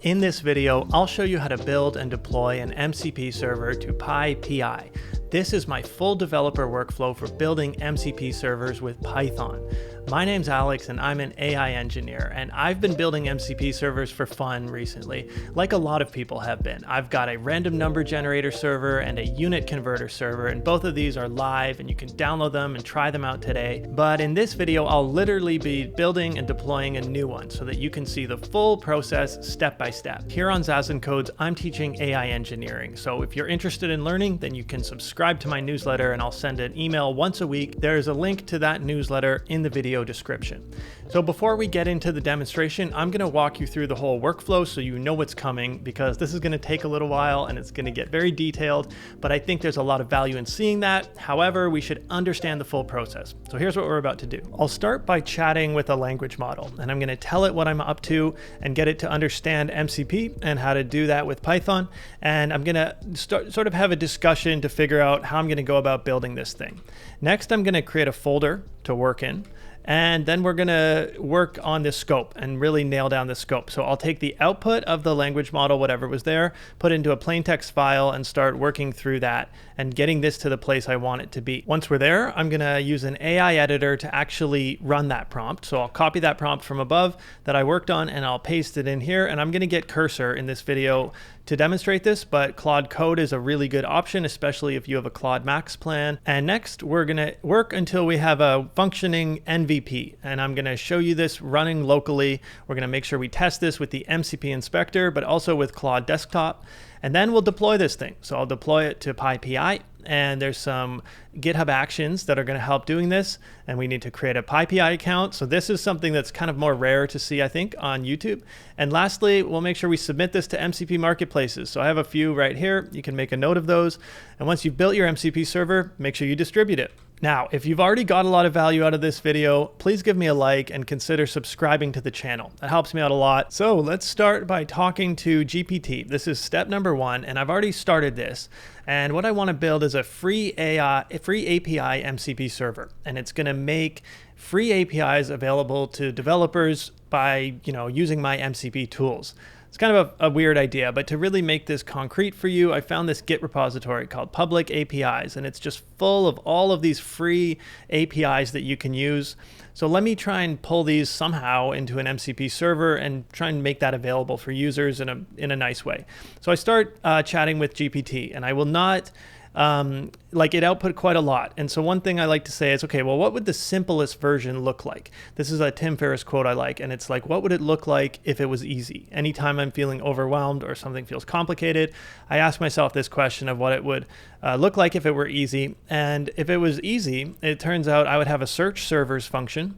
In this video, I'll show you how to build and deploy an MCP server to PyPI. This is my full developer workflow for building MCP servers with Python. My name's Alex and I'm an AI engineer, and I've been building MCP servers for fun recently, like a lot of people have been. I've got a random number generator server and a unit converter server, and both of these are live and you can download them and try them out today. But in this video, I'll literally be building and deploying a new one so that you can see the full process step by step. Here on Zazen Codes, I'm teaching AI engineering. So if you're interested in learning, then you can subscribe to my newsletter and I'll send an email once a week. There's a link to that newsletter in the video description. So before we get into the demonstration, I'm going to walk you through the whole workflow so you know what's coming, because this is going to take a little while and it's going to get very detailed, but I think there's a lot of value in seeing that. However, we should understand the full process. So here's what we're about to do. I'll start by chatting with a language model, and I'm going to tell it what I'm up to and get it to understand MCP and how to do that with Python. And I'm going to sort of have a discussion to figure out how I'm going to go about building this thing. Next, I'm going to create a folder to work in. And then we're going to work on this scope and really nail down the scope. So I'll take the output of the language model, whatever was there, put it into a plain text file and start working through that and getting this to the place I want it to be. Once we're there, I'm going to use an AI editor to actually run that prompt. So I'll copy that prompt from above that I worked on and I'll paste it in here. And I'm going to get Cursor in this video to demonstrate this, but Claude Code is a really good option, especially if you have a Claude Max plan. And next, we're going to work until we have a functioning MVP. And I'm going to show you this running locally. We're going to make sure we test this with the MCP Inspector, but also with Claude Desktop. And then we'll deploy this thing. So I'll deploy it to PyPI. And there's some GitHub actions that are going to help doing this. And we need to create a PyPI account. So this is something that's kind of more rare to see, I think, on YouTube. And lastly, we'll make sure we submit this to MCP marketplaces. So I have a few right here. You can make a note of those. And once you've built your MCP server, make sure you distribute it. Now, if you've already got a lot of value out of this video, please give me a like and consider subscribing to the channel. That helps me out a lot. So let's start by talking to GPT. This is step number 1, and I've already started this. And what I want to build is a free API MCP server, and it's going to make free APIs available to developers by, using my MCP tools. It's kind of a weird idea, but to really make this concrete for you, I found this Git repository called Public APIs, and it's just full of all of these free APIs that you can use. So let me try and pull these somehow into an MCP server and try and make that available for users in a nice way. So I start chatting with GPT, and I will not it output quite a lot. And so one thing I like to say is, okay, well, what would the simplest version look like? This is a Tim Ferriss quote I like, and it's like, what would it look like if it was easy? Anytime I'm feeling overwhelmed or something feels complicated, I ask myself this question of what it would look like if it were easy. And if it was easy, it turns out I would have a search servers function,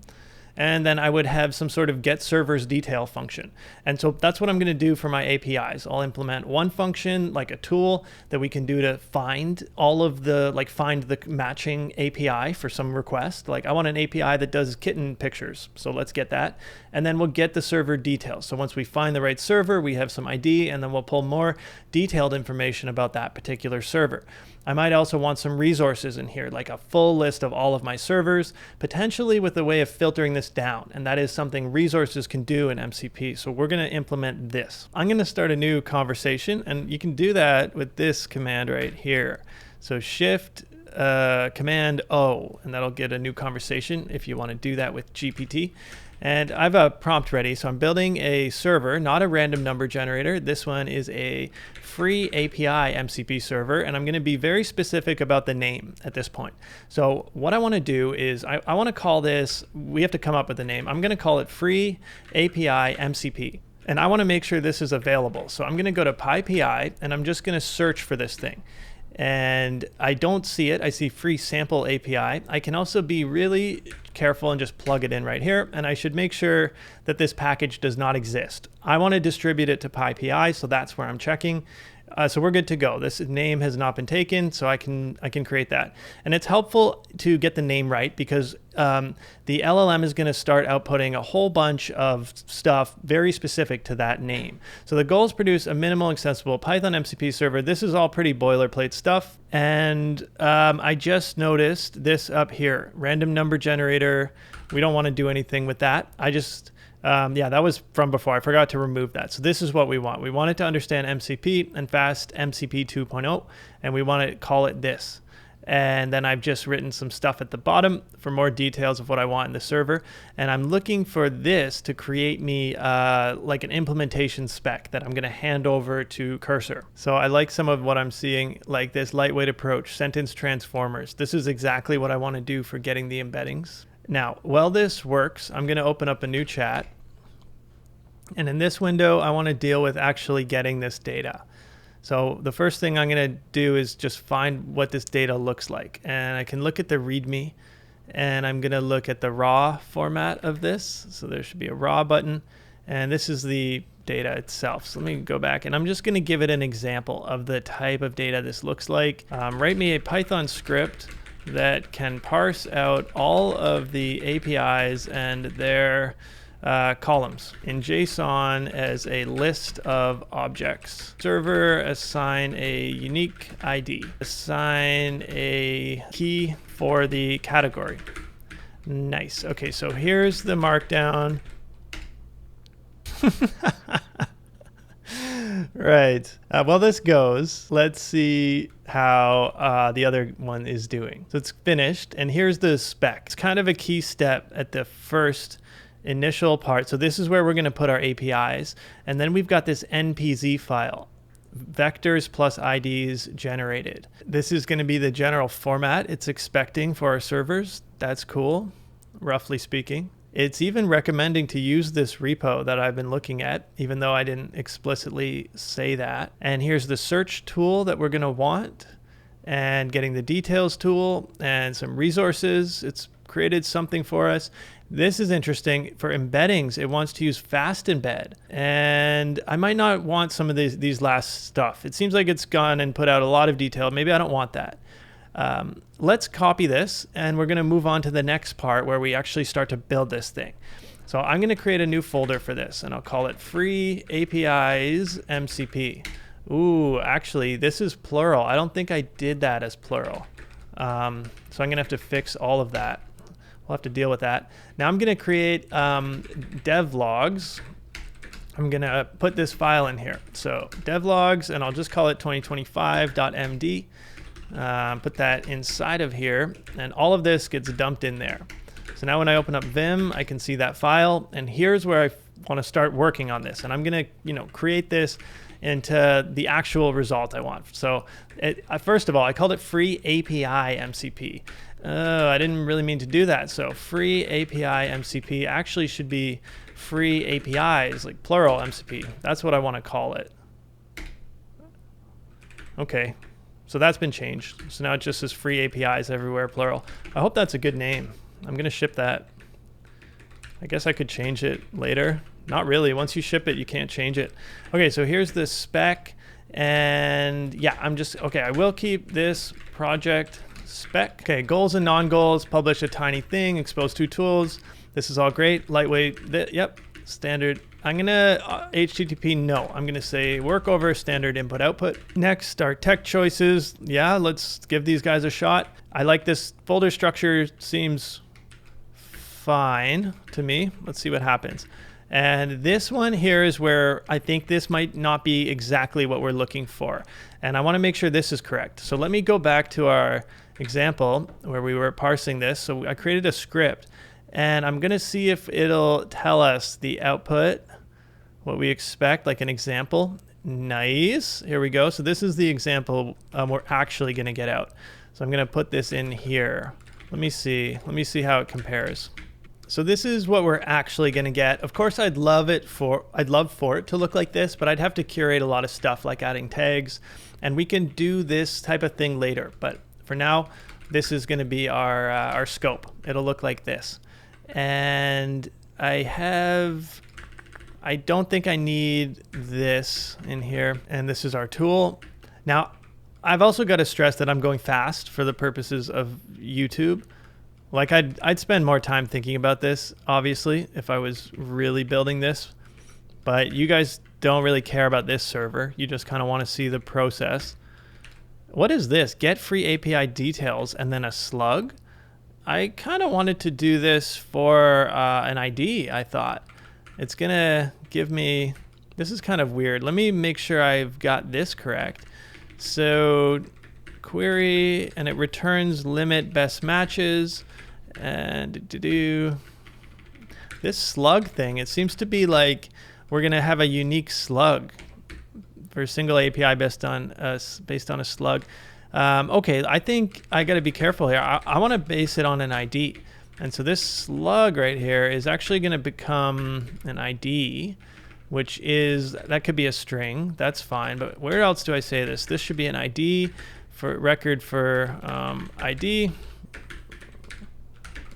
and then I would have some sort of get servers detail function. And so that's what I'm going to do for my APIs. I'll implement one function, like a tool that we can do to find all of the, find the matching API for some request. Like I want an API that does kitten pictures. So let's get that. And then we'll get the server details. So once we find the right server, we have some ID, and then we'll pull more detailed information about that particular server. I might also want some resources in here, like a full list of all of my servers, potentially with a way of filtering this down. And that is something resources can do in MCP. So we're going to implement this. I'm going to start a new conversation, and you can do that with this command right here. So Shift Command O, and that'll get a new conversation if you want to do that with GPT. And I have a prompt ready, so I'm building a server, not a random number generator. This one is a free API MCP server, and I'm going to be very specific about the name at this point. So what I want to do is I want to call this, we have to come up with a name. I'm going to call it free API MCP. And I want to make sure this is available. So I'm going to go to PyPI, and I'm just going to search for this thing. And I don't see it. I see free sample API. I can also be really careful and just plug it in right here. And I should make sure that this package does not exist. I want to distribute it to PyPI, so that's where I'm checking. So we're good to go. This name has not been taken, so I can create that. And it's helpful to get the name right, because the LLM is going to start outputting a whole bunch of stuff very specific to that name. So the goal is produce a minimal accessible Python MCP server. This is all pretty boilerplate stuff. And I just noticed this up here, random number generator. We don't want to do anything with that. I just Yeah, that was from before. I forgot to remove that. So this is what we want. We want it to understand MCP and fast MCP 2.0, and we want to call it this. And then I've just written some stuff at the bottom for more details of what I want in the server. And I'm looking for this to create me like an implementation spec that I'm going to hand over to Cursor. So I like some of what I'm seeing, like this lightweight approach, sentence transformers. This is exactly what I want to do for getting the embeddings. Now, while this works, I'm going to open up a new chat. And in this window, I want to deal with actually getting this data. So the first thing I'm going to do is just find what this data looks like. And I can look at the README, and I'm going to look at the raw format of this. So there should be a raw button, and this is the data itself. So let me go back, and I'm just going to give it an example of the type of data this looks like. Write me a Python script that can parse out all of the APIs and their columns in JSON as a list of objects. Server, assign a unique ID. Assign a key for the category. Nice. Okay, so here's the Markdown. Right. Well, this goes. Let's see how the other one is doing. So it's finished, and here's the spec. It's kind of a key step at the first initial part. So this is where we're going to put our APIs, and then we've got this NPZ file, vectors plus IDs generated. This is going to be the general format it's expecting for our servers. That's cool, roughly speaking. It's even recommending to use this repo that I've been looking at, even though I didn't explicitly say that. And here's the search tool that we're going to want, and getting the details tool and some resources. It's created something for us. This is interesting. For embeddings, it wants to use fast embed, and I might not want some of these last stuff. It seems like it's gone and put out a lot of detail. Maybe I don't want that. Let's copy this, and we're going to move on to the next part where we actually start to build this thing. So I'm going to create a new folder for this, and I'll call it Free APIs MCP. Ooh, actually, this is plural. I don't think I did that as plural. So I'm going to have to fix all of that. We'll have to deal with that. Now I'm going to create dev logs. I'm going to put this file in here. So dev logs, and I'll just call it 2025.md. Put that inside of here, and all of this gets dumped in there. So now when I open up Vim, I can see that file, and here's where I want to start working on this. And I'm going to, create this into the actual result I want. So first of all, I called it Free API MCP. I didn't really mean to do that. So Free API MCP actually should be Free APIs, like plural MCP. That's what I want to call it. Okay, so that's been changed. So now it just says Free APIs everywhere, plural. I hope that's a good name. I'm going to ship that. I guess I could change it later. Not really. Once you ship it, you can't change it. Okay, so here's the spec. And yeah, I will keep this project spec. Okay, goals and non-goals, publish a tiny thing, expose two tools. This is all great. Lightweight, yep, standard. I'm gonna HTTP, no. I'm gonna say work over standard input output. Next, our tech choices. Yeah, let's give these guys a shot. I like this folder structure, seems fine to me. Let's see what happens. And this one here is where I think this might not be exactly what we're looking for. And I want to make sure this is correct. So let me go back to our example where we were parsing this. So I created a script, and I'm going to see if it'll tell us the output, what we expect, like an example. Nice. Here we go. So this is the example we're actually going to get out. So I'm going to put this in here. Let me see how it compares. So this is what we're actually going to get. Of course, I'd love for it to look like this, but I'd have to curate a lot of stuff like adding tags, and we can do this type of thing later. But for now, this is going to be our scope. It'll look like this. And I don't think I need this in here. And this is our tool. Now, I've also got to stress that I'm going fast for the purposes of YouTube. Like I'd spend more time thinking about this, obviously, if I was really building this. But you guys don't really care about this server. You just kind of want to see the process. What is this? Get free API details and then a slug? I kind of wanted to do this for an ID, I thought. it's gonna give me, this is kind of weird. Let me make sure I've got this correct. So query, and it returns limit best matches, and this slug thing, it seems to be like we're gonna have a unique slug for a single API based on a slug. Okay, I think I gotta be careful here. I wanna base it on an ID. And so this slug right here is actually gonna become an ID, which is, that could be a string, that's fine, but where else do I say this? This should be an ID for record for ID.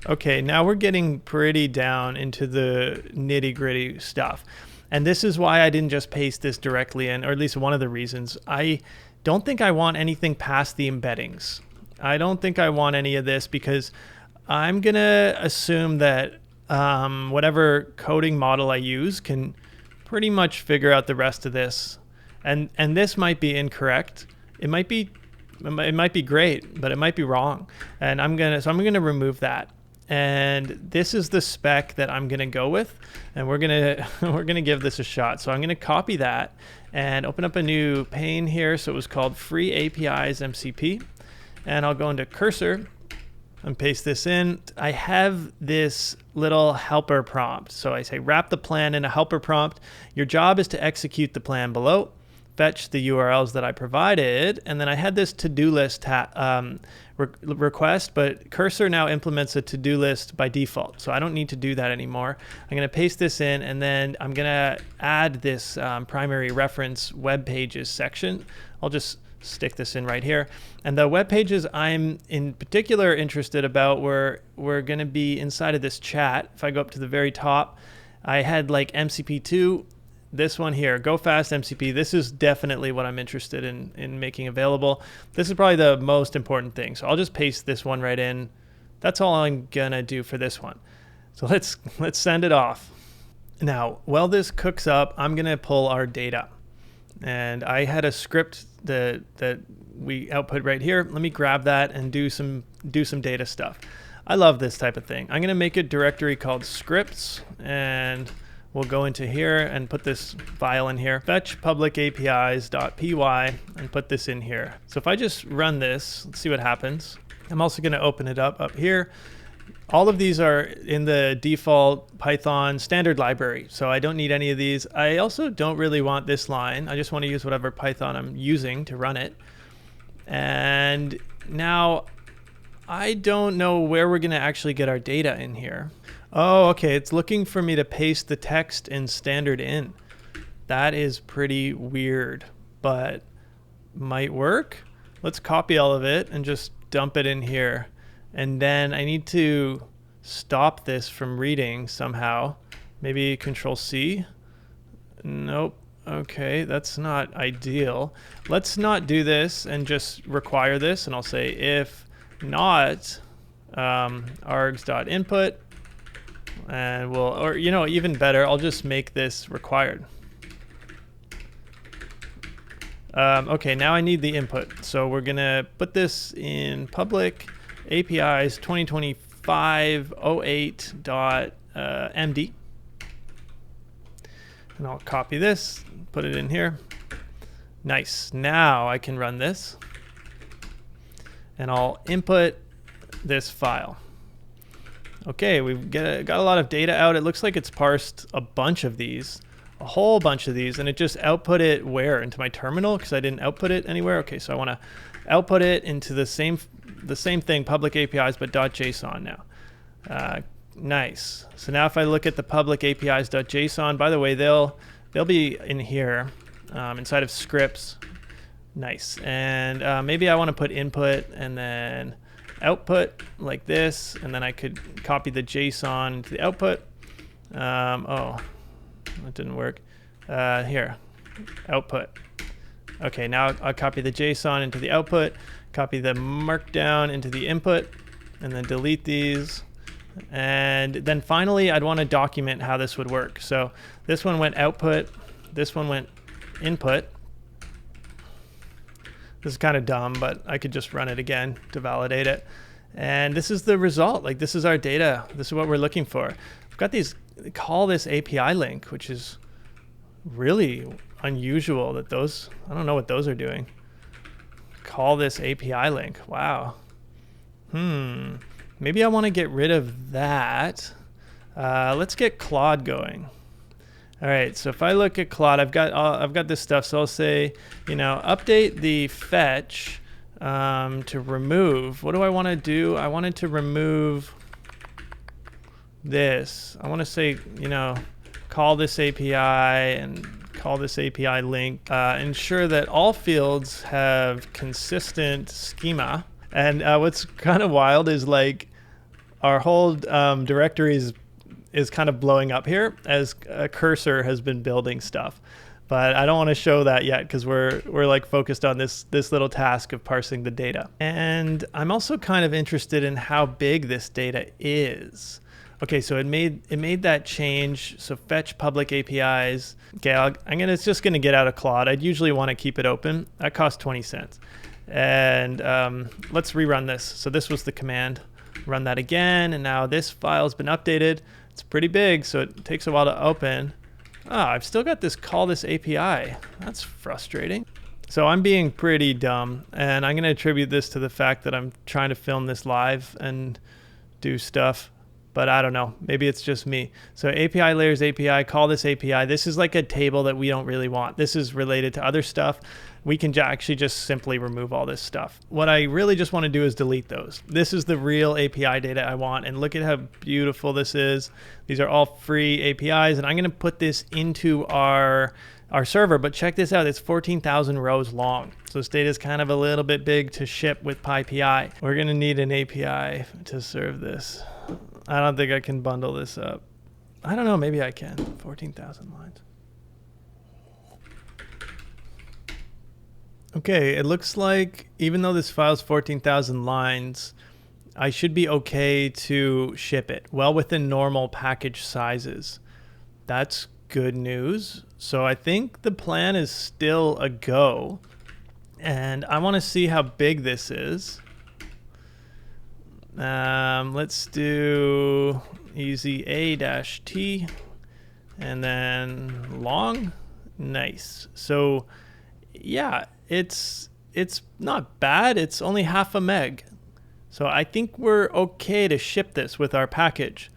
Okay, now we're getting pretty down into the nitty-gritty stuff. And this is why I didn't just paste this directly in, or at least one of the reasons. I don't think I want anything past the embeddings. I don't think I want any of this because I'm gonna assume that whatever coding model I use can pretty much figure out the rest of this. And this might be incorrect. It might be great, but it might be wrong. And so I'm gonna remove that. And this is the spec that I'm gonna go with, and we're gonna give this a shot. So I'm gonna copy that and open up a new pane here. So it was called Free APIs MCP, and I'll go into Cursor and paste this in. I have this little helper prompt. So I say wrap the plan in a helper prompt. Your job is to execute the plan below, fetch the URLs that I provided, and then I had this to-do list request, but Cursor now implements a to-do list by default, so I don't need to do that anymore. I'm going to paste this in, and then I'm going to add this primary reference web pages section. I'll just stick this in right here. And the web pages I'm in particular interested about we're going to be inside of this chat. If I go up to the very top, I had like MCP2, this one here, Go Fast MCP. This is definitely what I'm interested in making available. This is probably the most important thing. So I'll just paste this one right in. That's all I'm gonna do for this one. So let's send it off. Now, while this cooks up, I'm gonna pull our data. And I had a script that we output right here. Let me grab that and do some data stuff. I love this type of thing. I'm gonna make a directory called scripts, and we'll go into here and put this file in here. Fetch public APIs.py and put this in here. So if I just run this, let's see what happens. I'm also gonna open it up here. All of these are in the default Python standard library, so I don't need any of these. I also don't really want this line. I just want to use whatever Python I'm using to run it. And now I don't know where we're going to actually get our data in here. Oh, okay, it's looking for me to paste the text in standard in. That is pretty weird, but might work. Let's copy all of it and just dump it in here. And then I need to stop this from reading somehow. Maybe Control C. Nope. Okay, that's not ideal. Let's not do this and just require this. And I'll say if not args.input, and we'll, or you know, even better, I'll just make this required. Okay, now I need the input. So we're gonna put this in public APIs 2025-08.md. And I'll copy this, put it in here. Nice. Now I can run this. And I'll input this file. Okay, we've got a lot of data out. It looks like it's parsed a bunch of these, a whole bunch of these, and it just output it where? Into my terminal, because I didn't output it anywhere. Okay, so I want to output it into the same thing, public APIs, but .json now. Nice. So now if I look at the public APIs.json, by the way, they'll be in here inside of scripts. Nice. And maybe I want to put input and then output like this, and then I could copy the JSON into the output. Oh, that didn't work. Here, output. Okay, now I'll copy the JSON into the output, copy the Markdown into the input, and then delete these. And then finally, I'd want to document how this would work. So this one went output, this one went input. This is kind of dumb, but I could just run it again to validate it. And this is the result. Like, this is our data. This is what we're looking for. We've got these call this API link, which is really unusual that those, I don't know what those are doing. Call this API link. Wow. Maybe I want to get rid of that. Let's get Claude going. All right, so if I look at Claude, I've got this stuff. So I'll say, update the fetch to remove. What do I want to do? I wanted to remove this. I want to say, call this API and call this API link. Ensure that all fields have consistent schema. And what's kind of wild is like our whole directory is kind of blowing up here as a cursor has been building stuff. But I don't want to show that yet because we're like focused on this little task of parsing the data. And I'm also kind of interested in how big this data is. Okay, so it made that change. So fetch public APIs. Okay, it's just gonna get out of Claude. I'd usually want to keep it open. That costs 20 cents. And let's rerun this. So this was the command. Run that again, and now this file's been updated. It's pretty big, so it takes a while to open. I've still got this call this API. That's frustrating. So I'm being pretty dumb, and I'm gonna attribute this to the fact that I'm trying to film this live and do stuff, but I don't know, maybe it's just me. So API layers API, call this API. This is like a table that we don't really want. This is related to other stuff. We can actually just simply remove all this stuff. What I really just want to do is delete those. This is the real API data I want, and look at how beautiful this is. These are all free APIs, and I'm going to put this into our server, but check this out. It's 14,000 rows long. So this data is kind of a little bit big to ship with PyPI. We're going to need an API to serve this. I don't think I can bundle this up. I don't know, maybe I can. 14,000 lines. Okay, it looks like even though this file's 14,000 lines, I should be okay to ship it well within normal package sizes. That's good news. So I think the plan is still a go, and I want to see how big this is. Let's do easy A-T and then long. Nice. So yeah, it's not bad. It's only half a meg. So I think we're okay to ship this with our package.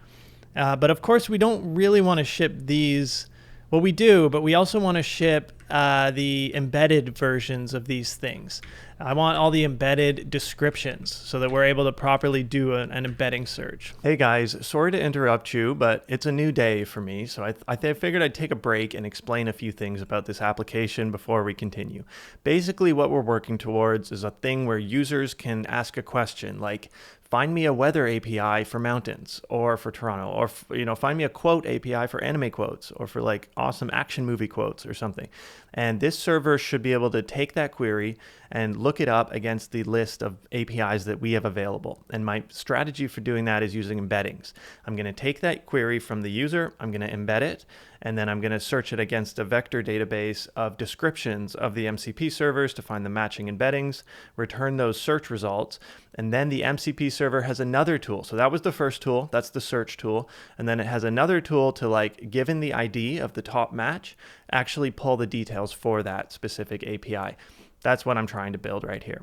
But of course we don't really want to ship these. Well, we do, but we also want to ship the embedded versions of these things. I want all the embedded descriptions so that we're able to properly do an embedding search. Hey guys, sorry to interrupt you, but it's a new day for me, so I figured I'd take a break and explain a few things about this application before we continue. Basically, what we're working towards is a thing where users can ask a question like, find me a weather API for mountains or for Toronto, or find me a quote API for anime quotes or for like awesome action movie quotes or something. And this server should be able to take that query and look it up against the list of APIs that we have available. And my strategy for doing that is using embeddings. I'm going to take that query from the user, I'm going to embed it, and then I'm going to search it against a vector database of descriptions of the MCP servers to find the matching embeddings, return those search results, and then the MCP server has another tool. So that was the first tool, that's the search tool, and then it has another tool to, like, given the ID of the top match, actually pull the details for that specific API. That's what I'm trying to build right here.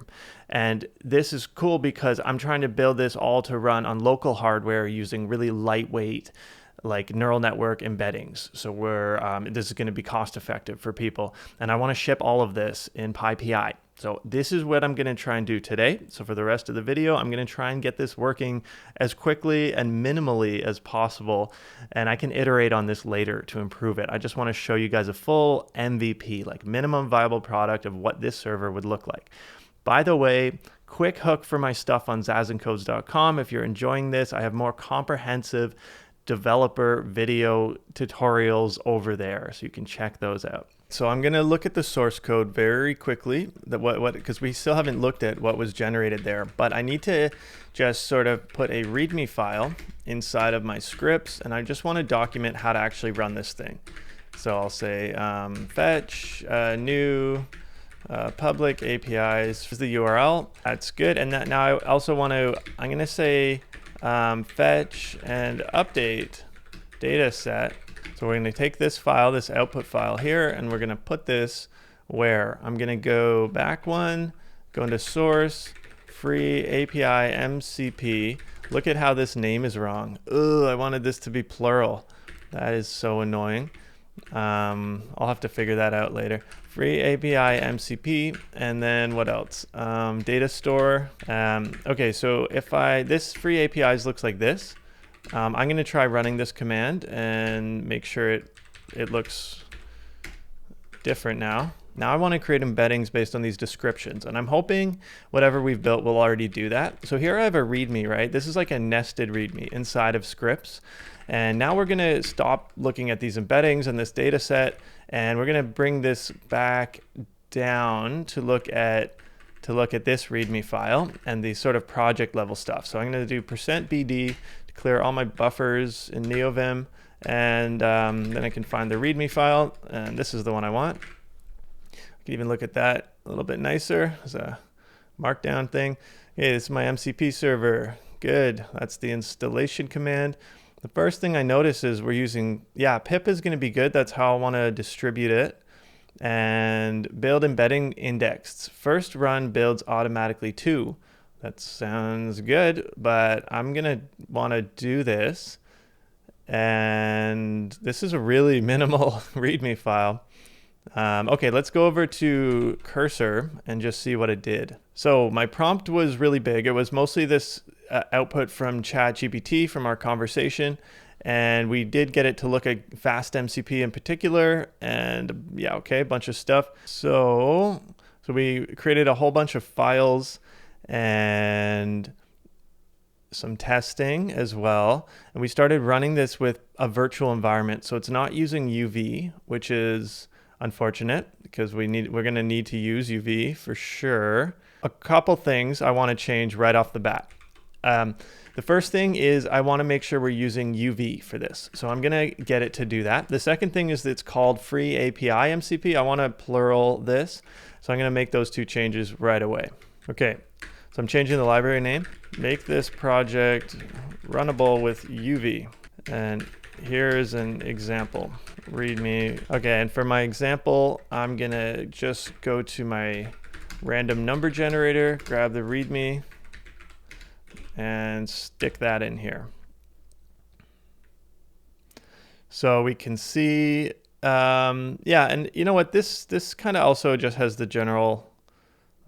And this is cool because I'm trying to build this all to run on local hardware using really lightweight, like neural network embeddings. So this is going to be cost effective for people. And I want to ship all of this in PyPI. So this is what I'm going to try and do today. So for the rest of the video, I'm going to try and get this working as quickly and minimally as possible. And I can iterate on this later to improve it. I just want to show you guys a full MVP, like minimum viable product of what this server would look like. By the way, quick hook for my stuff on zazencodes.com. If you're enjoying this, I have more comprehensive developer video tutorials over there, so you can check those out. So I'm going to look at the source code very quickly, because we still haven't looked at what was generated there, but I need to just sort of put a README file inside of my scripts, and I just want to document how to actually run this thing. So I'll say fetch new public APIs is the URL. That's good. And now I also want to, I'm going to say fetch and update Dataset. So we're going to take this file, this output file here, and we're going to put this where? I'm going to go back one, go into source, free API MCP. Look at how this name is wrong. Ugh, I wanted this to be plural. That is so annoying. I'll have to figure that out later. Free API MCP, and then what else? Data store. Okay, so if this free APIs looks like this, I'm going to try running this command and make sure it looks different now. Now I want to create embeddings based on these descriptions, and I'm hoping whatever we've built will already do that. So here I have a README, right? This is like a nested README inside of scripts. And now we're going to stop looking at these embeddings and this data set, and we're going to bring this back down to look at this README file and the sort of project level stuff. So I'm going to do %bd to clear all my buffers in NeoVim, and then I can find the README file, and this is the one I want. I can even look at that a little bit nicer as a markdown thing. Okay, this is my MCP server. Good. That's the installation command. The first thing I notice is we're using, pip is going to be good. That's how I want to distribute it. And build embedding indexed. First run builds automatically too. That sounds good, but I'm going to want to do this. And this is a really minimal README file. Okay, let's go over to cursor and just see what it did. So my prompt was really big. It was mostly this output from ChatGPT from our conversation, and we did get it to look at fast MCP in particular, and a bunch of stuff. So we created a whole bunch of files and some testing as well, and we started running this with a virtual environment. So it's not using UV, which is unfortunate because we're going to need to use UV for sure. A couple things I want to change right off the bat. The first thing is I want to make sure we're using UV for this. So I'm going to get it to do that. The second thing is it's called free API MCP. I want to plural this. So I'm going to make those two changes right away. Okay, so I'm changing the library name. Make this project runnable with UV. And here's an example. README. Okay, and for my example, I'm going to just go to my random number generator, grab the README, and stick that in here. So we can see, and you know what, this kind of also just has the general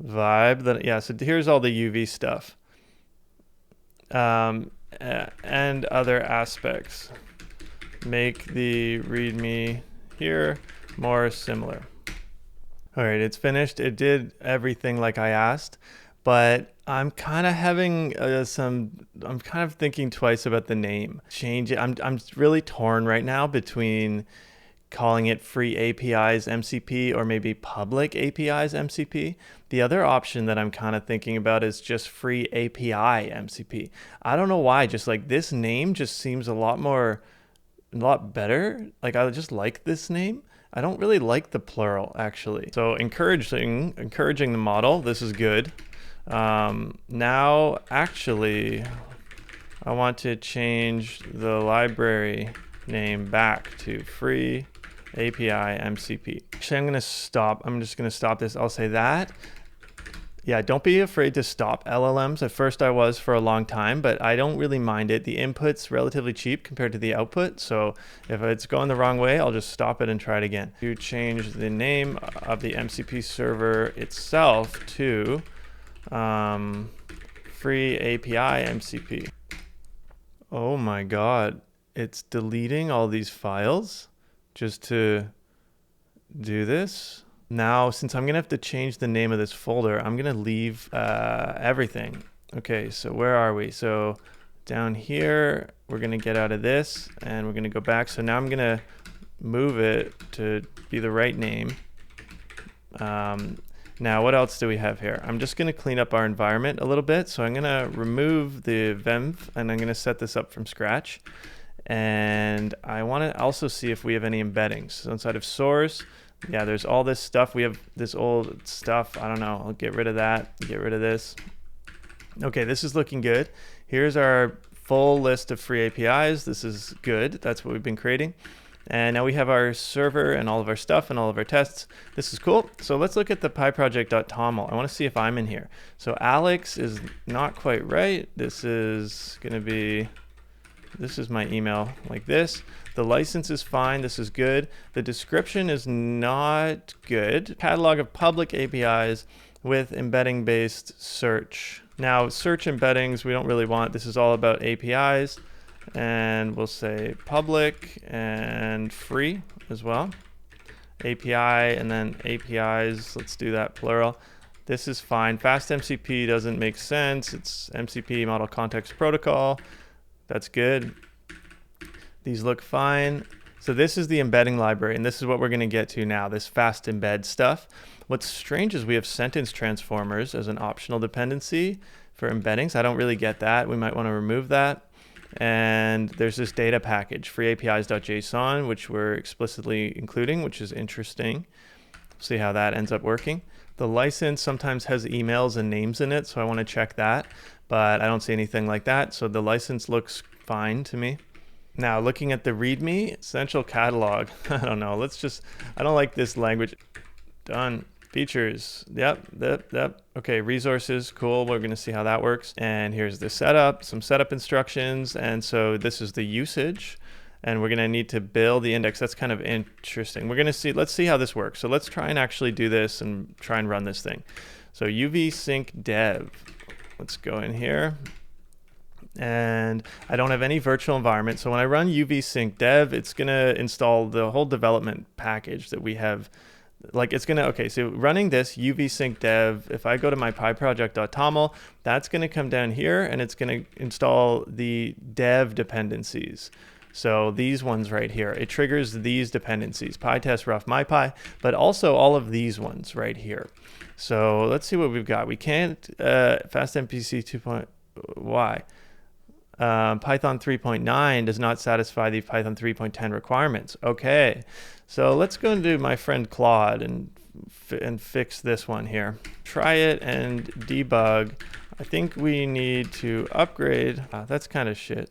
vibe that, so here's all the UV stuff. And other aspects. Make the README here more similar. All right, it's finished. It did everything like I asked, but I'm kind of having I'm kind of thinking twice about the name. Change it. I'm really torn right now between calling it free APIs MCP or maybe public APIs MCP. The other option that I'm kind of thinking about is just free API MCP. I don't know why, just like this name just seems a lot better. Like I just like this name. I don't really like the plural actually. So encouraging the model. This is good. Now actually I want to change the library name back to free API MCP. Actually, I'm just going to stop this. I'll say that. Yeah, don't be afraid to stop LLMs. At first I was for a long time, but I don't really mind it. The input's relatively cheap compared to the output. So if it's going the wrong way, I'll just stop it and try it again. You change the name of the MCP server itself to free API MCP. Oh my God, it's deleting all these files just to do this. Now, since I'm gonna have to change the name of this folder, I'm gonna leave everything. Okay, so where are we? So down here, we're gonna get out of this and we're gonna go back. So now I'm gonna move it to be the right name. Now, what else do we have here? I'm just gonna clean up our environment a little bit. So I'm gonna remove the venv and I'm gonna set this up from scratch. And I wanna also see if we have any embeddings. So inside of source, yeah, there's all this stuff. We have this old stuff. I don't know. I'll get rid of that. Get rid of this. Okay, this is looking good. Here's our full list of free APIs. This is good. That's what we've been creating. And now we have our server and all of our stuff and all of our tests. This is cool. So let's look at the pyproject.toml. I want to see if I'm in here. So Alex is not quite right. This is my email like this. The license is fine. This is good. The description is not good. Catalog of public APIs with embedding based search. Now search embeddings we don't really want. This is all about APIs. And we'll say public and free as well. API and then APIs, let's do that plural. This is fine. Fast MCP doesn't make sense. It's MCP Model Context Protocol. That's good. These look fine. So this is the embedding library, and this is what we're going to get to now, this fast embed stuff. What's strange is we have sentence transformers as an optional dependency for embeddings. I don't really get that. We might want to remove that. And there's this data package, freeapis.json, which we're explicitly including, which is interesting. See how that ends up working. The license sometimes has emails and names in it, so I want to check that, but I don't see anything like that. So the license looks fine to me. Now looking at the README, essential catalog, I don't know, I don't like this language. Done. Features, yep. Okay, resources, cool. We're gonna see how that works. And here's the setup, some setup instructions. And so this is the usage. And we're gonna need to build the index. That's kind of interesting. Let's see how this works. So let's try and actually do this and try and run this thing. So UV sync dev, let's go in here. And I don't have any virtual environment. So when I run UV sync dev, it's gonna install the whole development package that we have. Okay, so running this UV sync dev, if I go to my pyproject.toml, that's gonna come down here and it's gonna install the dev dependencies. So these ones right here, it triggers these dependencies, PyTest, rough, MyPy, but also all of these ones right here. So let's see what we've got. We can't, fast MPC 2.y. Python 3.9 does not satisfy the Python 3.10 requirements. Okay, so let's go into my friend Claude and fix this one here. Try it and debug. I think we need to upgrade. That's kind of shit.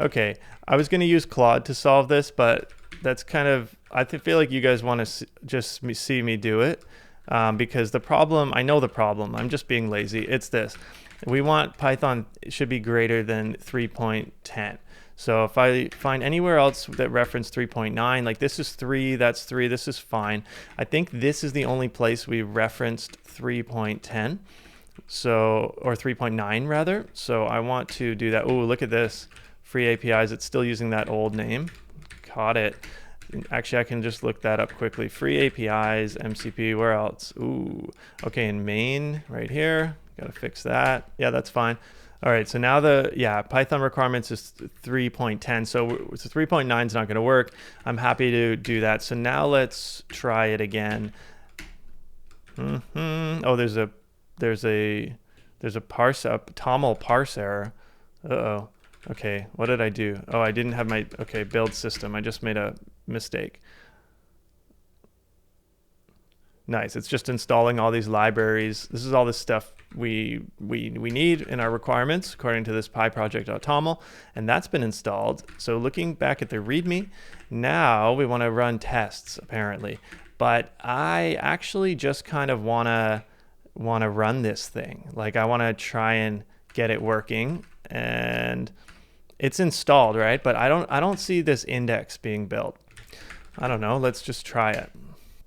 Okay, I was going to use Claude to solve this, but that's kind of, I feel like you guys want to just see me do it because the problem, I know the problem, I'm just being lazy. It's this. We want Python should be greater than 3.10. So if I find anywhere else that reference 3.9, like this is 3, that's 3, this is fine. I think this is the only place we referenced 3.10. So, or 3.9 rather. So I want to do that. Oh, look at this. Free APIs, it's still using that old name. Caught it. Actually, I can just look that up quickly. Free APIs, MCP, where else? Ooh, okay, in main right here. Gotta fix that. Yeah, that's fine. All right, so now Python requirements is 3.10. So 3.9 is not gonna work. I'm happy to do that. So now let's try it again. Oh, there's a TOML parse error. Uh-oh. Okay, what did I do? Oh, I didn't have my, build system. I just made a mistake. Nice, it's just installing all these libraries. This is all the stuff we need in our requirements according to this pyproject.toml, and that's been installed. So looking back at the README, now we want to run tests apparently, but I actually just kind of want to run this thing. Like I want to try and get it working, and it's installed, right? But I don't see this index being built. I don't know, let's just try it.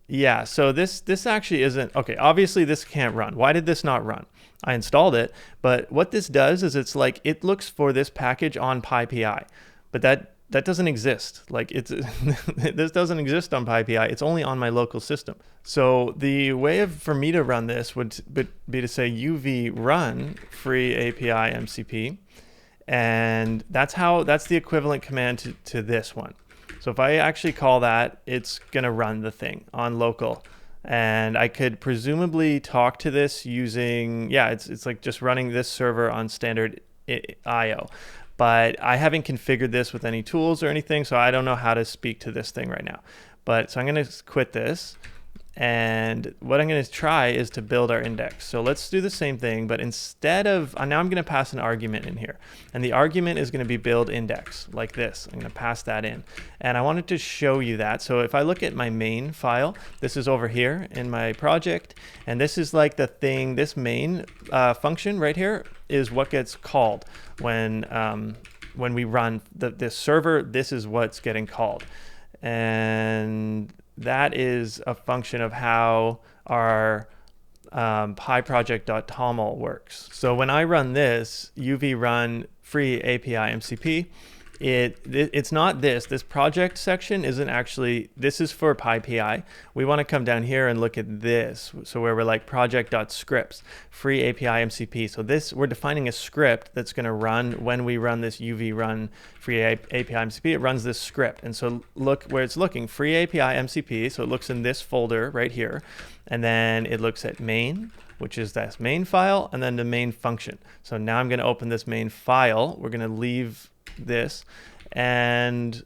Yeah, so this actually isn't, okay, obviously this can't run. Why did this not run? I installed it, but what this does is it's like, it looks for this package on PyPI, but that doesn't exist. Like this doesn't exist on PyPI, it's only on my local system. So the way for me to run this would be to say UV run free API MCP, and that's the equivalent command to this one. So if I actually call that, it's gonna run the thing on local. And I could presumably talk to this using, it's like just running this server on standard IO. But I haven't configured this with any tools or anything, so I don't know how to speak to this thing right now. But so I'm gonna quit this. And what I'm going to try is to build our index. So let's do the same thing, but instead of, now I'm going to pass an argument in here. And the argument is going to be build index, like this. I'm going to pass that in. And I wanted to show you that. So if I look at my main file, this is over here in my project. And this is like the thing, this main function right here is what gets called when we run this server. This is what's getting called. And that is a function of how our PyProject.toml works. So when I run this uv run free API MCP, it's not this project section isn't actually, this is for PyPI. We want to come down here and look at this. So where we're like project.scripts, free API MCP. So this, we're defining a script that's going to run when we run this uv run free API MCP. It runs this script. And so look where it's looking, free API MCP. So it looks in this folder right here. And then it looks at main, which is this main file, and then the main function. So now I'm going to open this main file. We're going to leave this, and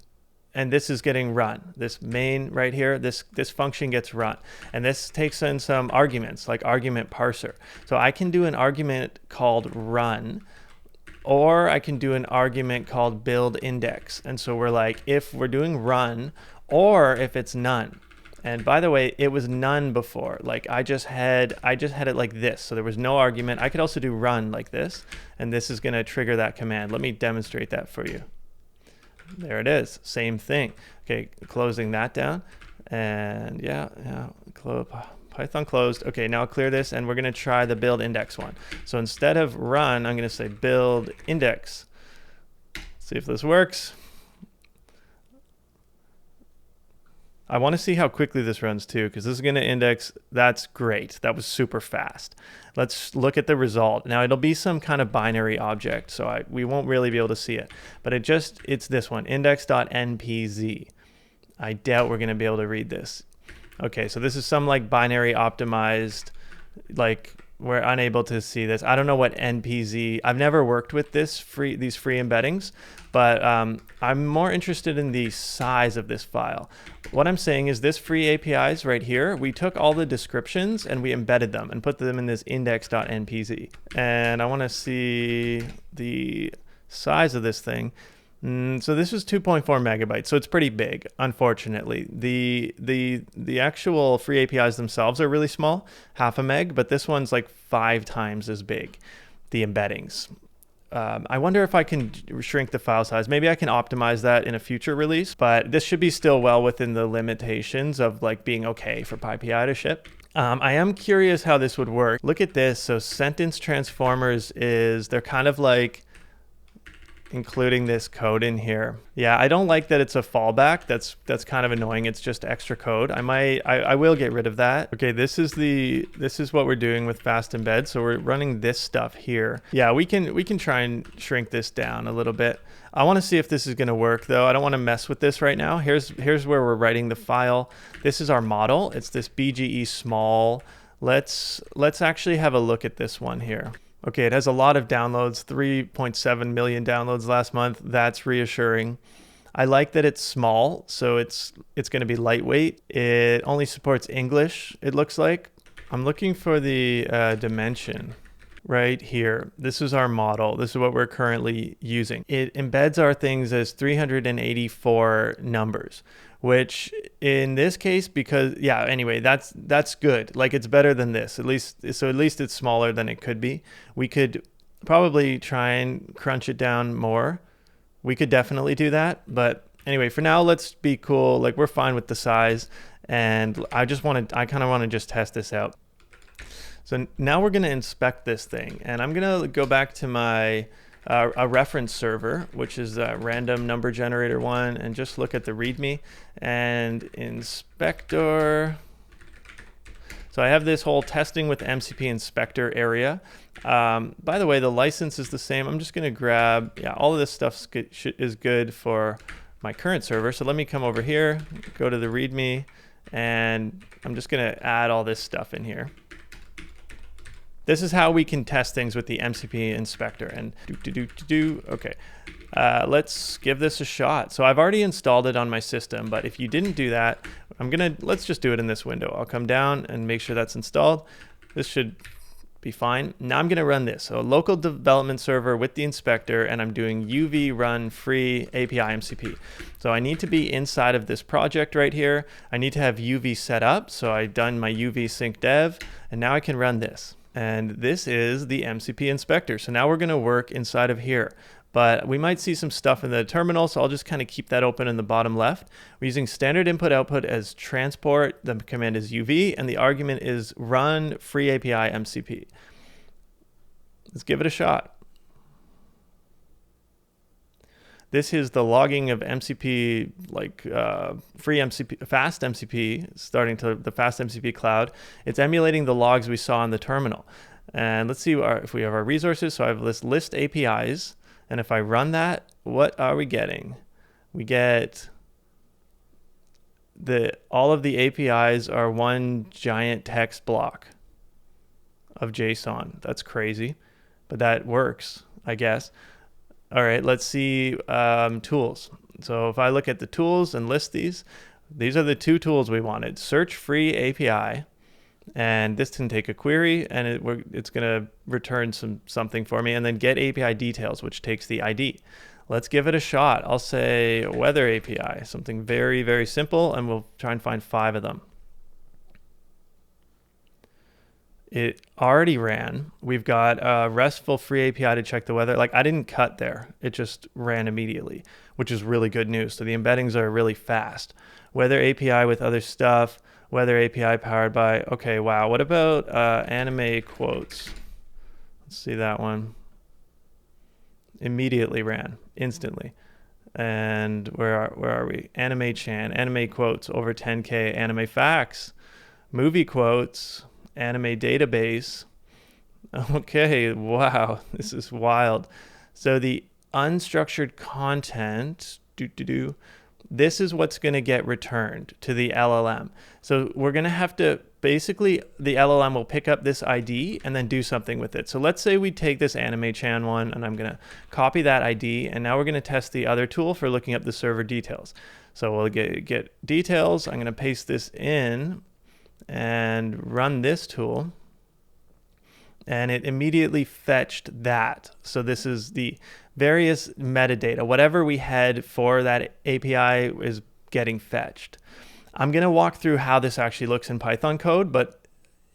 this is getting run. This main right here, this function gets run, and this takes in some arguments like argument parser. So I can do an argument called run, or I can do an argument called build index. And so we're like, if we're doing run, or if it's none. And by the way, it was none before. Like I just had it like this. So there was no argument. I could also do run like this, and this is going to trigger that command. Let me demonstrate that for you. There it is. Same thing. Okay, closing that down. And yeah, Python closed. Okay, now I'll clear this, and we're going to try the build index one. So instead of run, I'm going to say build index. See if this works. I want to see how quickly this runs too, because this is going to index. That's great. That was super fast. Let's look at the result. Now it'll be some kind of binary object, so we won't really be able to see it. But it's this one, index.npz. I doubt we're going to be able to read this. Okay, so this is some like binary optimized, like we're unable to see this. I don't know what npz. I've never worked with these free embeddings, but I'm more interested in the size of this file. What I'm saying is this free APIs right here, we took all the descriptions and we embedded them and put them in this index.npz. And I want to see the size of this thing. So this was 2.4 megabytes, so it's pretty big, unfortunately. The actual free APIs themselves are really small, 0.5 meg, but this one's like 5 times as big, the embeddings. I wonder if I can shrink the file size. Maybe I can optimize that in a future release, but this should be still well within the limitations of like being okay for PyPI to ship. I am curious how this would work. Look at this. So sentence transformers they're kind of like including this code in here. Yeah, I don't like that it's a fallback. That's kind of annoying. It's just extra code. I will get rid of that. Okay, this is what we're doing with fast embed. So we're running this stuff here. Yeah, we can try and shrink this down a little bit. I want to see if this is going to work though. I don't want to mess with this right now. Here's where we're writing the file. This is our model. It's this BGE small. Let's actually have a look at this one here. Okay, it has a lot of downloads, 3.7 million downloads last month. That's reassuring. I like that it's small, so it's going to be lightweight. It only supports English, it looks like. I'm looking for the dimension right here. This is our model. This is what we're currently using. It embeds our things as 384 numbers, which in this case, because yeah, anyway, that's good. Like it's better than this, at least it's smaller than it could be. We could probably try and crunch it down more. We could definitely do that. But anyway, for now, let's be cool. Like we're fine with the size. And I kind of want to just test this out. So now we're going to inspect this thing, and I'm going to go back to my a reference server, which is random number generator 1, and just look at the README and inspector. So I have this whole testing with MCP Inspector area. By the way, the license is the same. I'm just going to grab, yeah, all of this stuff is good for my current server. So let me come over here, go to the README, and I'm just going to add all this stuff in here. This is how we can test things with the MCP Inspector. And okay, let's give this a shot. So I've already installed it on my system, but if you didn't do that, let's just do it in this window. I'll come down and make sure that's installed. This should be fine. Now I'm going to run this. So a local development server with the inspector, and I'm doing UV run free API MCP. So I need to be inside of this project right here. I need to have UV set up. So I've done my UV sync dev, and now I can run this. And this is the MCP Inspector. So now we're going to work inside of here. But we might see some stuff in the terminal, so I'll just kind of keep that open in the bottom left. We're using standard input output as transport. The command is UV, and the argument is run free API MCP. Let's give it a shot. This is the logging of MCP, like free MCP, fast MCP, starting to the fast MCP cloud. It's emulating the logs we saw in the terminal. And let's see if we have our resources. So I have this list APIs. And if I run that, what are we getting? We get all of the APIs are one giant text block of JSON. That's crazy, but that works, I guess. All right, let's see tools. So if I look at the tools and list these are the two tools we wanted. Search free API. And this can take a query, and it's going to return something for me, and then get API details, which takes the ID. Let's give it a shot. I'll say weather API, something very, very simple, and we'll try and find 5 of them. It already ran. We've got a RESTful free API to check the weather. Like, I didn't cut there. It just ran immediately, which is really good news. So the embeddings are really fast. Weather API with other stuff. Weather API powered by, okay, wow. What about anime quotes? Let's see that one. Immediately ran, instantly. And where are we? Anime Chan, anime quotes, over 10K, anime facts, movie quotes, anime database. Okay, wow, this is wild. So the unstructured content, this is what's going to get returned to the LLM. So we're going to have to, basically, the LLM will pick up this ID and then do something with it. So let's say we take this anime chan one, and I'm going to copy that ID, and now we're going to test the other tool for looking up the server details. So we'll get details. I'm going to paste this in and run this tool, and it immediately fetched that. So this is the various metadata. Whatever we had for that API is getting fetched. I'm going to walk through how this actually looks in Python code, but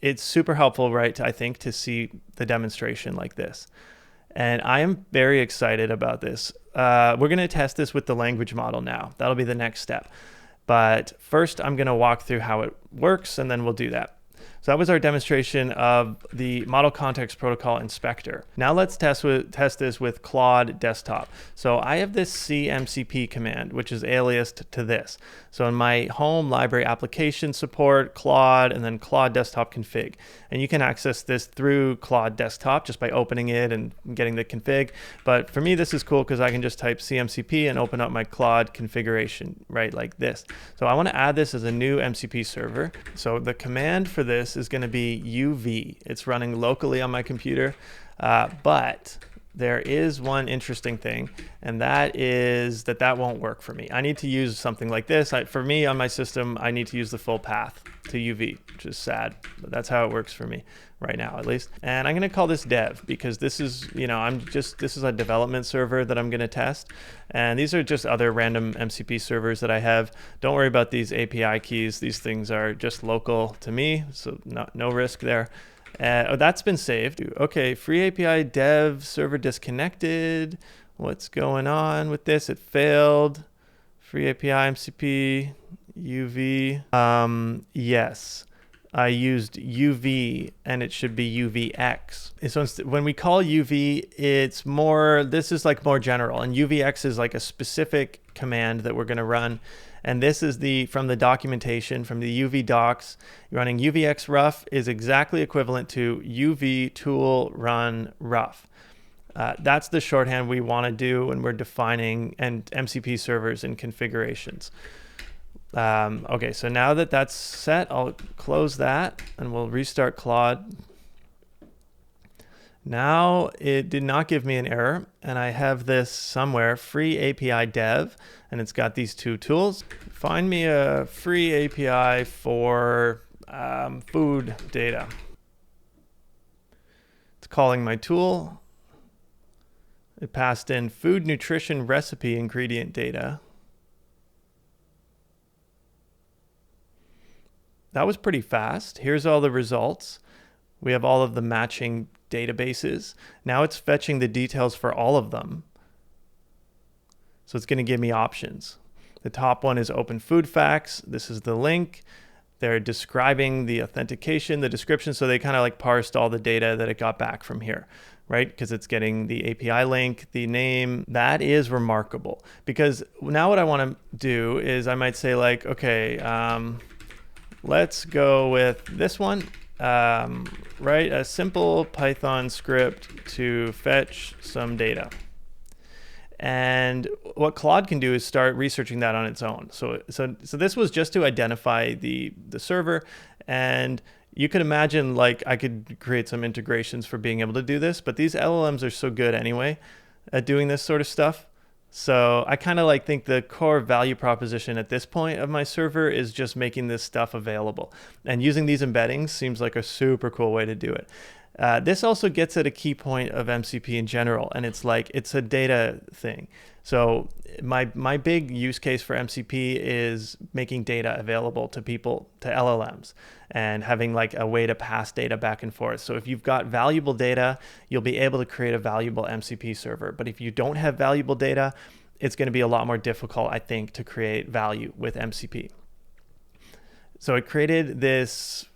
it's super helpful, right, I think, to see the demonstration like this. And I am very excited about this. We're going to test this with the language model now. That'll be the next step. But first, I'm going to walk through how it works, and then we'll do that. So that was our demonstration of the Model Context Protocol Inspector. Now let's test this with Claude Desktop. So I have this CMCP command, which is aliased to this. So in my home library application support, Claude, and then Claude Desktop config. And you can access this through Claude Desktop just by opening it and getting the config. But for me, this is cool because I can just type CMCP and open up my Claude configuration, right, like this. So I want to add this as a new MCP server. So the command for this is going to be UV. It's running locally on my computer, but there is one interesting thing, and that is that won't work for me. I need to use something like this. For me, on my system, I need to use the full path to UV, which is sad, but that's how it works for me right now, at least. And I'm going to call this dev because this is, this is a development server that I'm going to test. And these are just other random MCP servers that I have. Don't worry about these API keys. These things are just local to me, so no risk there. That's been saved. Okay, free API dev server disconnected. What's going on with this? It failed. Free API MCP UV. Yes, I used UV, and it should be UVX. So when we call UV, it's more. This is like more general, and UVX is like a specific command that we're going to run. And this is from the documentation, from the UV docs. Running UVX rough is exactly equivalent to UV tool run rough. That's the shorthand we want to do when we're defining MCP servers and configurations. Okay, so now that that's set, I'll close that, and we'll restart Claude. Now it did not give me an error, and I have this somewhere, free API dev, and it's got these two tools. Find me a free API for food data. It's calling my tool. It passed in food nutrition recipe ingredient data. That was pretty fast. Here's all the results. We have all of the matching databases. Now it's fetching the details for all of them. So it's going to give me options. The top one is Open Food Facts. This is the link. They're describing the authentication, the description. So they kind of like parsed all the data that it got back from here, right? Because it's getting the API link, the name. That is remarkable, because now what I want to do is I might say like, okay, let's go with this one. Write a simple Python script to fetch some data. And what Claude can do is start researching that on its own. So this was just to identify the server, and you could imagine like I could create some integrations for being able to do this, but these LLMs are so good anyway at doing this sort of stuff. So I kind of like think the core value proposition at this point of my server is just making this stuff available. And using these embeddings seems like a super cool way to do it. This also gets at a key point of MCP in general, and it's like it's a data thing. So my big use case for MCP is making data available to people, to LLMs, and having like a way to pass data back and forth. So if you've got valuable data, you'll be able to create a valuable MCP server. But if you don't have valuable data, it's going to be a lot more difficult, I think, to create value with MCP. So it created this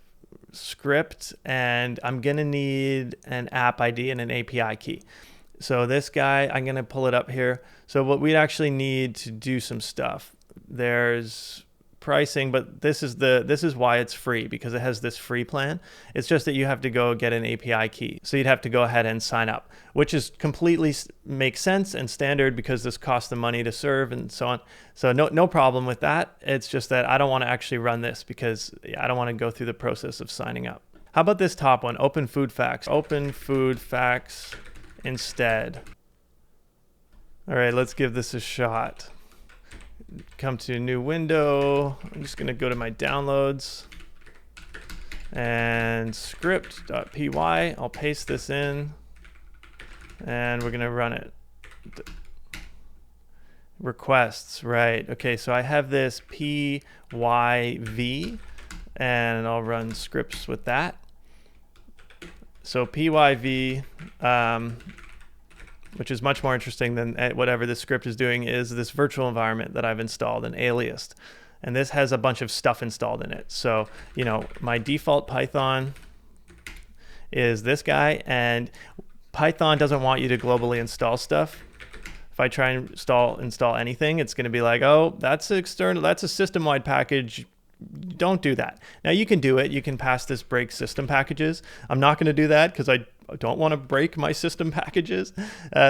script, and I'm going to need an app ID and an API key. So this guy, I'm going to pull it up here. So what we'd actually need to do some stuff, there's pricing, but this is why it's free, because it has this free plan. It's just that you have to go get an API key. So you'd have to go ahead and sign up, which is completely makes sense and standard because this costs the money to serve and so on. So no problem with that. It's just that I don't want to actually run this because I don't want to go through the process of signing up. How about this top one, Open Food Facts? Open Food Facts instead. All right, let's give this a shot. Come to a new window. I'm just going to go to my downloads and script.py. I'll paste this in and we're going to run it. Requests, right. Okay, so I have this pyv and I'll run scripts with that. So pyv, which is much more interesting than whatever this script is doing, is this virtual environment that I've installed and aliased. And this has a bunch of stuff installed in it. So, you know, my default Python is this guy, and Python doesn't want you to globally install stuff. If I try and install anything, it's going to be like, oh, that's external, that's a system-wide package. Don't do that. Now you can do it. You can pass this break system packages. I'm not going to do that because I don't want to break my system packages.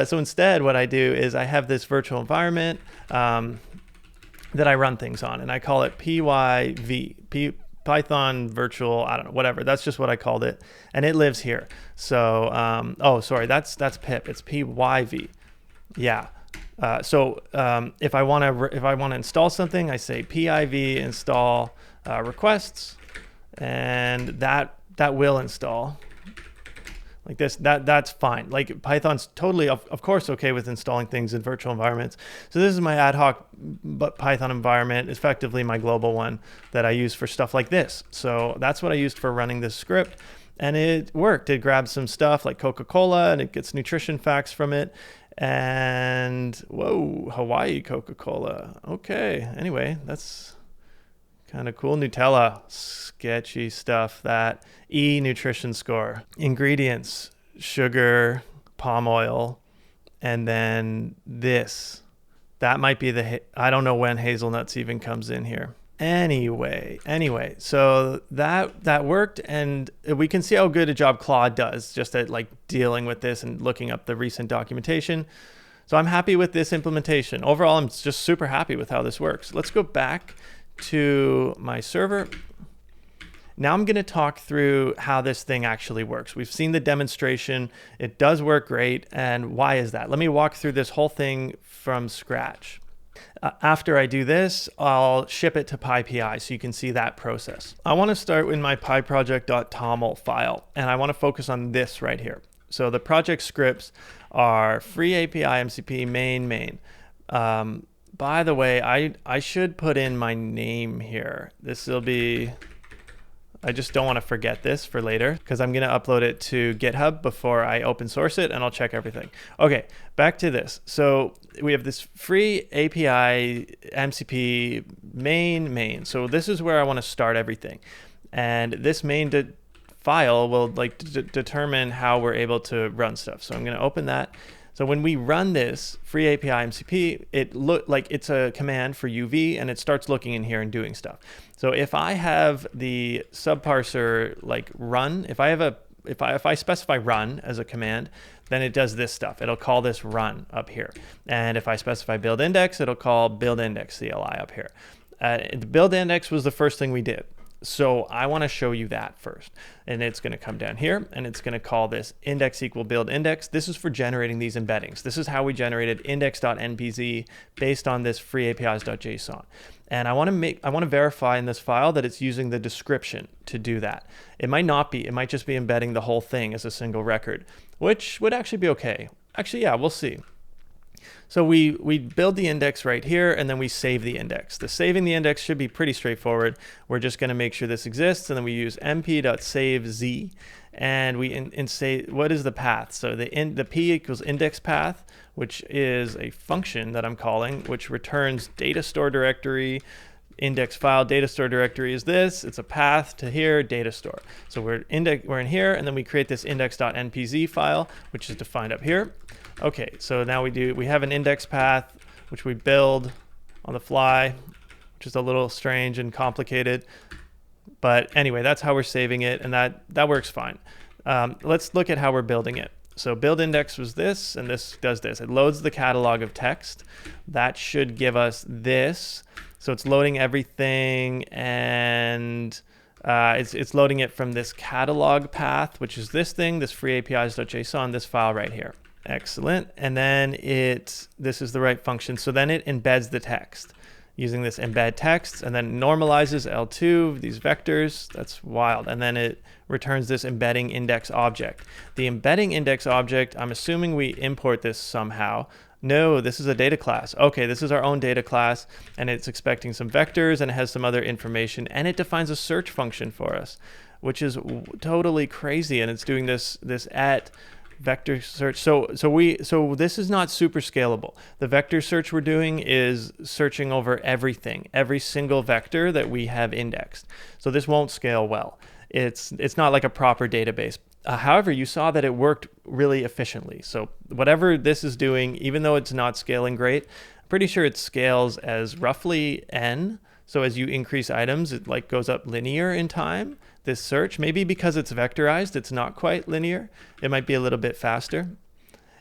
So instead, what I do is I have this virtual environment that I run things on, and I call it pyv, Python virtual, I don't know, whatever. That's just what I called it, and it lives here. So, oh, sorry, that's pip. It's pyv. Yeah. If I want to install something, I say piv install requests, and that will install like this. That's fine. Like Python's totally of course okay with installing things in virtual environments. So this is my ad hoc Python environment, effectively my global one that I use for stuff like this. So that's what I used for running this script, and it worked. It grabs some stuff like Coca-Cola and it gets nutrition facts from it. And whoa, Hawaii Coca-Cola. Okay, anyway, that's kind of cool. Nutella, sketchy stuff. That nutrition score. Ingredients, sugar, palm oil, and then this. That might be I don't know when hazelnuts even comes in here. Anyway, so that worked, and we can see how good a job Claude does just at like dealing with this and looking up the recent documentation. So I'm happy with this implementation. Overall, I'm just super happy with how this works. Let's go back to my server. Now I'm going to talk through how this thing actually works. We've seen the demonstration. It does work great. And why is that? Let me walk through this whole thing from scratch. After I do this, I'll ship it to PyPI so you can see that process. I want to start with my pyproject.toml file, and I want to focus on this right here. So the project scripts are free API MCP main. By the way, I should put in my name here. This will be, I just don't want to forget this for later because I'm going to upload it to GitHub before I open source it, and I'll check everything. Okay, back to this. So we have this free API MCP main. So this is where I want to start everything. And this main file will determine how we're able to run stuff. So I'm going to open that. So when we run this free API MCP, it look like it's a command for UV, and it starts looking in here and doing stuff. So if I have the subparser like run, if I specify run as a command, then it does this stuff. It'll call this run up here. And if I specify build index, it'll call build index CLI up here. The build index was the first thing we did. So I want to show you that first. And it's going to come down here, and it's going to call this index equal build index. This is for generating these embeddings. This is how we generated index.npz based on this free apis.json. And I want to verify in this file that it's using the description to do that. It might not be. It might just be embedding the whole thing as a single record, which would actually be okay. Actually, yeah, we'll see. So we build the index right here, and then we save the index. The saving the index should be pretty straightforward. We're just going to make sure this exists, and then we use mp.savez, and we say what is the path. So the p equals index path, which is a function that I'm calling, which returns data store directory. Index file data store directory is this. It's a path to here, data store. So we're in here, and then we create this index.npz file, which is defined up here. Okay, so now we have an index path, which we build on the fly, which is a little strange and complicated. But anyway, that's how we're saving it, and that works fine. Let's look at how we're building it. So build index was this, and this does this. It loads the catalog of text. That should give us this. So it's loading everything, and it's loading it from this catalog path, which is this thing, this free apis.json, this file right here. Excellent. And then this is the right function. So then it embeds the text using this embed text, and then normalizes L2, these vectors. That's wild. And then it returns this embedding index object. The embedding index object, I'm assuming we import this somehow. No, this is a data class. Okay, this is our own data class, and it's expecting some vectors, and it has some other information, and it defines a search function for us, which is totally crazy. And it's doing this at vector search. So this is not super scalable. The vector search we're doing is searching over everything, every single vector that we have indexed. So this won't scale well. It's not like a proper database. However, you saw that it worked really efficiently. So whatever this is doing, even though it's not scaling great, I'm pretty sure it scales as roughly n. So as you increase items, it like goes up linear in time. This search, maybe because it's vectorized, it's not quite linear. It might be a little bit faster.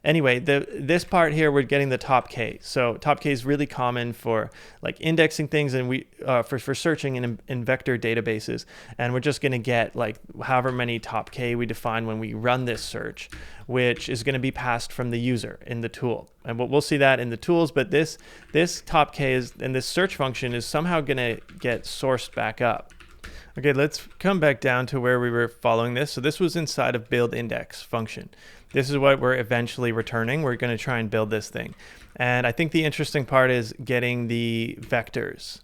Anyway, this part here, we're getting the top K. So top K is really common for like indexing things, and for searching in vector databases. And we're just going to get like however many top K we define when we run this search, which is going to be passed from the user in the tool. And we'll see that in the tools. But this top K is, and this search function is somehow going to get sourced back up. Okay, let's come back down to where we were following this. So this was inside of build index function. This is what we're eventually returning. We're going to try and build this thing. And I think the interesting part is getting the vectors.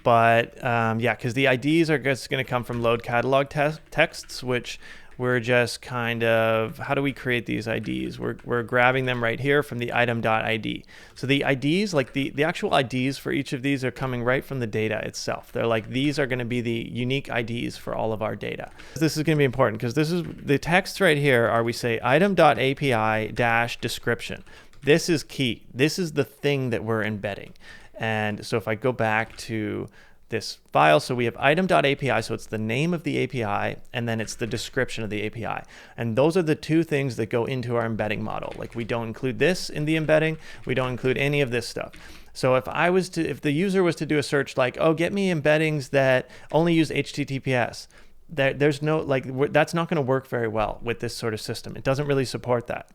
But yeah, because the IDs are just going to come from load catalog texts, which we're just kind of, how do we create these IDs? We're grabbing them right here from the item.id. So the IDs, like the actual IDs for each of these are coming right from the data itself. They're like, these are going to be the unique IDs for all of our data. This is going to be important because this is the text right here are we say item.api-description. This is key. This is the thing that we're embedding. And so if I go back to this file, so we have item.api, so it's the name of the API, and then it's the description of the API. And those are the two things that go into our embedding model. Like we don't include this in the embedding, we don't include any of this stuff. So if the user was to do a search like, oh, get me embeddings that only use HTTPS, there's no, like, that's not going to work very well with this sort of system. It doesn't really support that.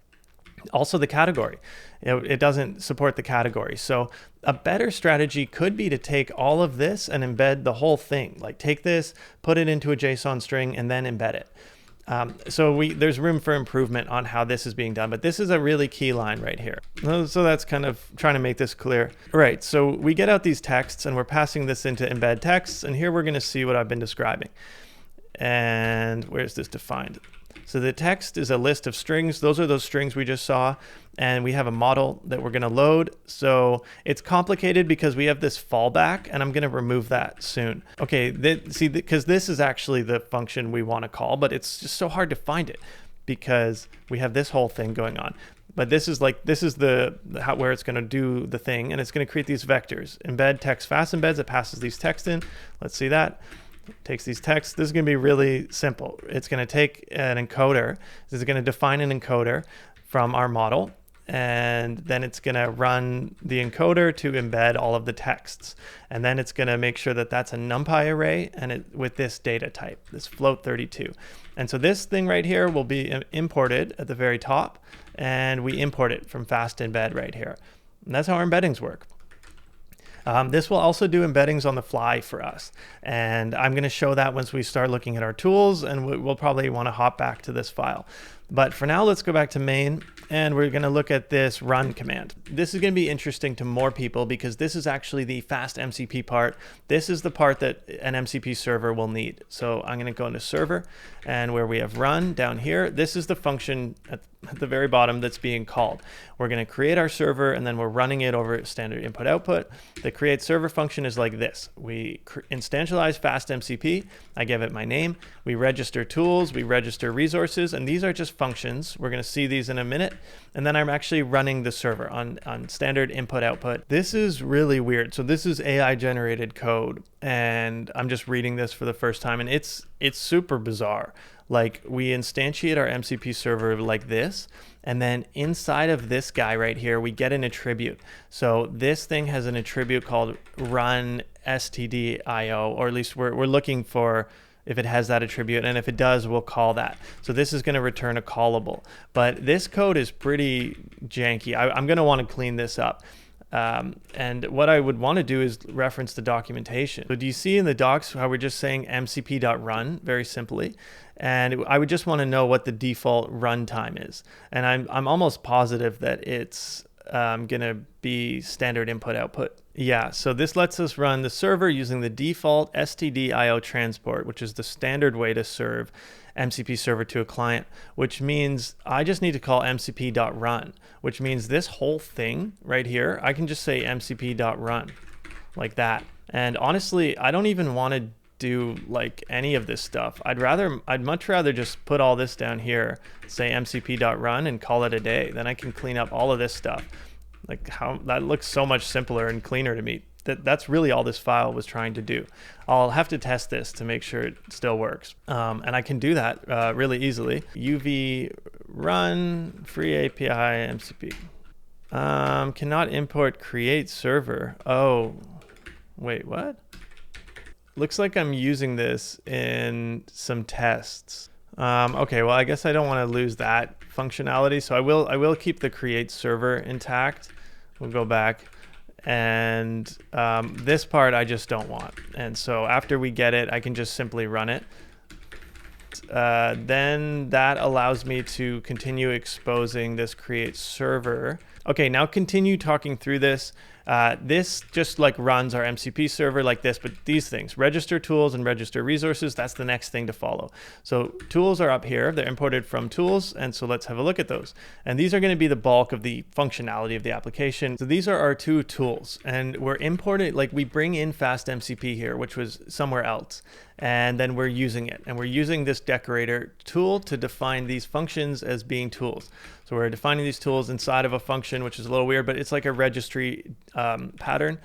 Also the category, it doesn't support the category. So a better strategy could be to take all of this and embed the whole thing. Like take this, put it into a JSON string, and then embed it. So there's room for improvement on how this is being done, but this is a really key line right here. So that's kind of trying to make this clear. Right, so we get out these texts and we're passing this into embed texts, and here we're going to see what I've been describing. And where's this defined? So the text is a list of strings. Those are those strings we just saw. And we have a model that we're going to load. So it's complicated because we have this fallback, and I'm going to remove that soon. Okay, because this is actually the function we want to call, but it's just so hard to find it because we have this whole thing going on. But this is where it's going to do the thing, and it's going to create these vectors. Embed text fast embeds. It passes these text in. Let's see that. Takes these texts. This is going to be really simple. It's going to take an encoder. This is going to define an encoder from our model, and then it's going to run the encoder to embed all of the texts. And then it's going to make sure that that's a NumPy array, and with this data type, this float 32. And so this thing right here will be imported at the very top, and we import it from fast embed right here. And that's how our embeddings work. This will also do embeddings on the fly for us. And I'm going to show that once we start looking at our tools, and we'll probably want to hop back to this file. But for now, let's go back to main, and we're going to look at this run command. This is going to be interesting to more people because this is actually the fast MCP part. This is the part that an MCP server will need. So I'm going to go into server, and where we have run down here, this is the function at the very bottom that's being called. We're going to create our server, and then we're running it over standard input output. The create server function is like this. We instantialize fast MCP. I give it my name. We register tools. We register resources. And these are just functions. We're going to see these in a minute. And then I'm actually running the server on standard input output. This is really weird. So this is AI generated code, and I'm just reading this for the first time, and it's super bizarre. Like, we instantiate our MCP server like this, and then inside of this guy right here, we get an attribute. So this thing has an attribute called run stdio, or at least we're looking for if it has that attribute, and if it does, we'll call that. So this is going to return a callable. But this code is pretty janky. I'm going to want to clean this up. And what I would want to do is reference the documentation. So do you see in the docs how we're just saying mcp.run very simply? And I would just want to know what the default runtime is. And I'm almost positive that it's going to be standard input output. Yeah, so this lets us run the server using the default stdio transport, which is the standard way to serve MCP server to a client, which means I just need to call mcp.run, which means this whole thing right here, I can just say mcp.run like that. And honestly, I don't even want to do like any of this stuff. I'd much rather just put all this down here, say mcp.run, and call it a day. Then I can clean up all of this stuff. Like, how that looks so much simpler and cleaner to me. That's really all this file was trying to do. I'll have to test this to make sure it still works. And I can do that really easily. UV run free API MCP. Cannot import create server. Oh, wait, what? Looks like I'm using this in some tests. Okay, well, I guess I don't want to lose that functionality, so I will keep the create server intact. We'll go back, and this part I just don't want. And so after we get it, I can just simply run it. Then that allows me to continue exposing this create server. Okay, now continue talking through this. This just like runs our MCP server like this, but these things, register tools and register resources, that's the next thing to follow. So tools are up here, they're imported from tools, and so let's have a look at those. And these are going to be the bulk of the functionality of the application. So these are our two tools, and we're imported, like we bring in fast MCP here, which was somewhere else, and then we're using it. And we're using this decorator tool to define these functions as being tools. So we're defining these tools inside of a function, which is a little weird, but it's like a registry pattern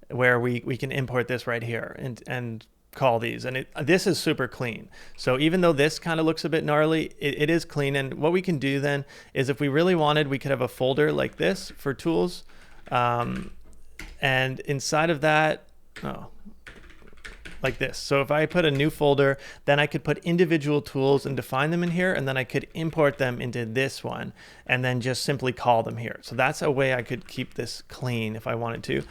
where we can import this right here and call these. And this is super clean. So even though this kind of looks a bit gnarly, it is clean. And what we can do then is if we really wanted, we could have a folder like this for tools. And inside of that, like this. So if I put a new folder, then I could put individual tools and define them in here, and then I could import them into this one and then just simply call them here. So that's a way I could keep this clean if I wanted to.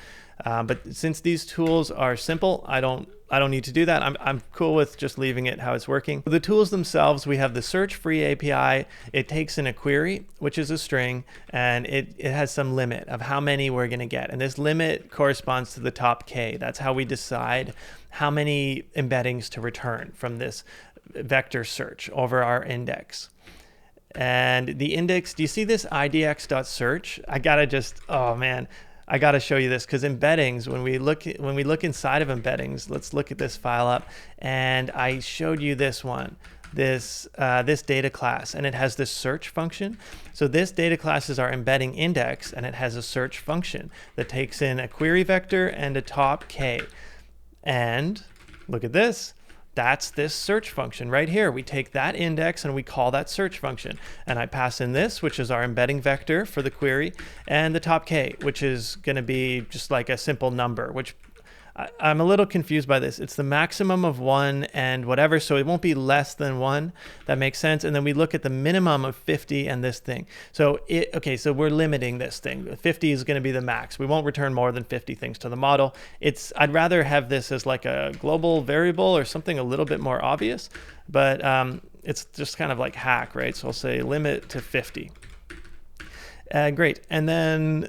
But since these tools are simple, I don't need to do that. I'm cool with just leaving it how it's working. The tools themselves, we have the search free API. It takes in a query, which is a string, and it has some limit of how many we're going to get. And this limit corresponds to the top K. That's how we decide how many embeddings to return from this vector search over our index. And the index, do you see this idx.search? I gotta just, oh man, I got to show you this, because embeddings, when we look inside of embeddings, let's look at this file up, and I showed you this one, this data class, and it has this search function. So this data class is our embedding index, and it has a search function that takes in a query vector and a top K. And look at this. That's this search function right here. We take that index and we call that search function. And I pass in this, which is our embedding vector for the query, and the top K, which is going to be just like a simple number, which I'm a little confused by this. It's the maximum of 1 and whatever, so it won't be less than 1. That makes sense. And then we look at the minimum of 50 and this thing. So okay, so we're limiting this thing. 50 is going to be the max. We won't return more than 50 things to the model. I'd rather have this as like a global variable or something a little bit more obvious, but it's just kind of like hack, right? So I'll say limit to 50. Great. And then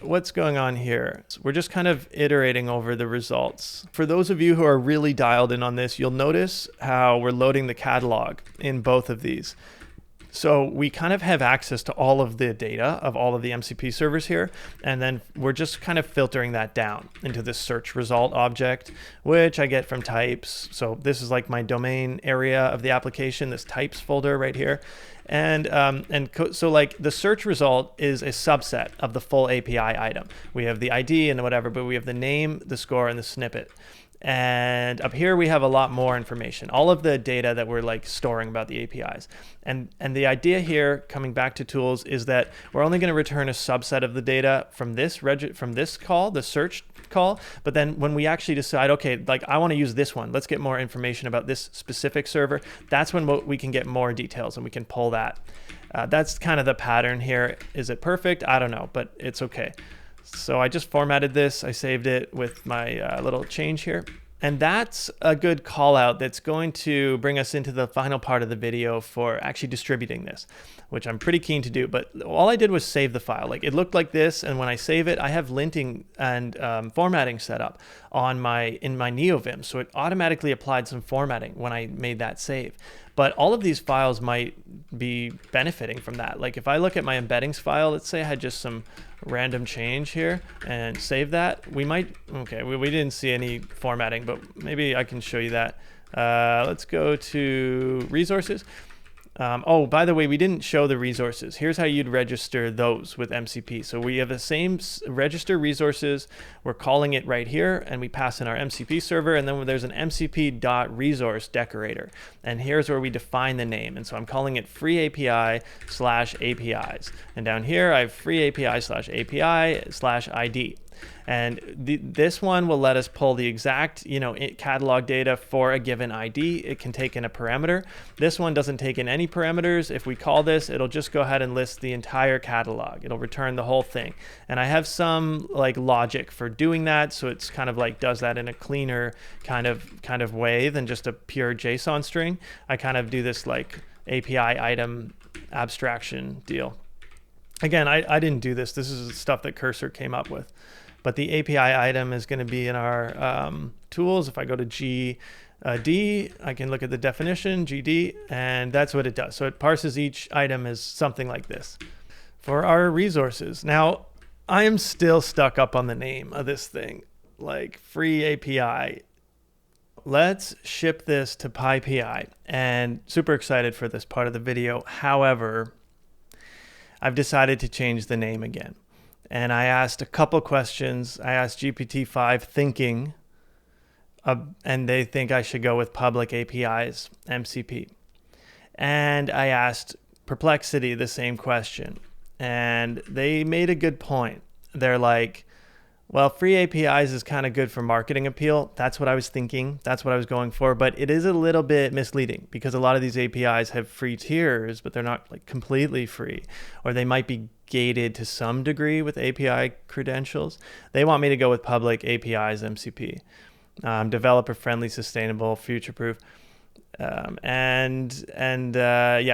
what's going on here? So we're just kind of iterating over the results. For those of you who are really dialed in on this, you'll notice how we're loading the catalog in both of these. So we kind of have access to all of the data of all of the MCP servers here, and then we're just kind of filtering that down into this search result object, which I get from types. So this is like my domain area of the application, this types folder right here. So like the search result is a subset of the full API item. We have the ID and whatever, but we have the name, the score, and the snippet. And up here we have a lot more information, all of the data that we're like storing about the APIs. And the idea here, coming back to tools, is that we're only going to return a subset of the data from this call, the search call. But then when we actually decide, okay, like I want to use this one, let's get more information about this specific server, that's when we can get more details and we can pull that. That's kind of the pattern here. Is it perfect? I don't know, but it's okay. So I just formatted this, I saved it with my little change here. And that's a good call out that's going to bring us into the final part of the video for actually distributing this, which I'm pretty keen to do. But all I did was save the file. Like it looked like this, and when I save it, I have linting and formatting set up in my NeoVim. So it automatically applied some formatting when I made that save. But all of these files might be benefiting from that. Like if I look at my embeddings file, let's say I had just some random change here and save that, we didn't see any formatting, but maybe I can show you that. Let's go to resources. Oh, by the way, we didn't show the resources. Here's how you'd register those with MCP. So we have the same register resources. We're calling it right here, and we pass in our MCP server, and then there's an MCP.resource decorator. And here's where we define the name. And so I'm calling it free API/APIs. And down here, I have free API/API/ID. And this one will let us pull the exact, catalog data for a given ID. It can take in a parameter. This one doesn't take in any parameters. If we call this, it'll just go ahead and list the entire catalog. It'll return the whole thing. And I have some like logic for doing that, so it's kind of like does that in a cleaner kind of way than just a pure JSON string. I kind of do this like API item abstraction deal. Again, I didn't do this. This is stuff that Cursor came up with. But the API item is going to be in our tools. If I go to GD, I can look at the definition, GD, and that's what it does. So it parses each item as something like this. For our resources, now I am still stuck up on the name of this thing, like free API. Let's ship this to PyPI, and super excited for this part of the video. However, I've decided to change the name again. And I asked a couple questions. I asked GPT-5 thinking, and they think I should go with public APIs, MCP. And I asked Perplexity the same question. And they made a good point. They're like, Well, free APIs is kind of good for marketing appeal. That's what I was thinking. That's what I was going for. But it is a little bit misleading because a lot of these APIs have free tiers, but they're not like completely free, or they might be gated to some degree with API credentials. They want me to go with public APIs MCP, developer friendly, sustainable, future proof. Yeah,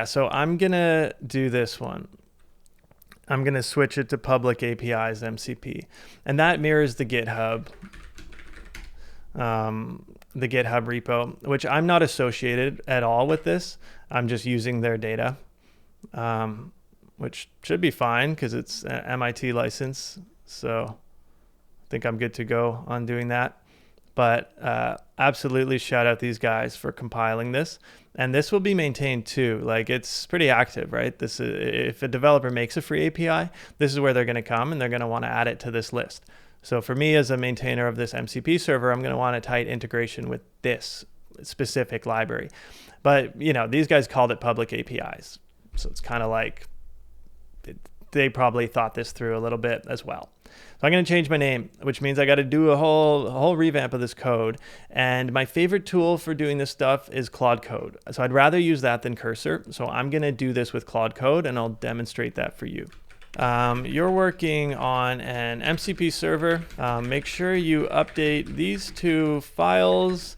so I'm gonna do this one. I'm going to switch it to public APIs MCP. And that mirrors the GitHub repo, which I'm not associated at all with this. I'm just using their data, which should be fine because it's an MIT license. So I think I'm good to go on doing that. But absolutely shout out these guys for compiling this. And this will be maintained too. Like, it's pretty active, right? This is, if a developer makes a free API, this is where they're going to come and they're going to want to add it to this list. So for me as a maintainer of this MCP server, I'm going to want a tight integration with this specific library. But, you know, these guys called it public APIs. So it's kind of like they probably thought this through a little bit as well. So I'm going to change my name, which means I got to do a whole revamp of this code. And my favorite tool for doing this stuff is Claude Code. So I'd rather use that than Cursor. So I'm going to do this with Claude Code, and I'll demonstrate that for you. You're working on an MCP server. Make sure you update these two files.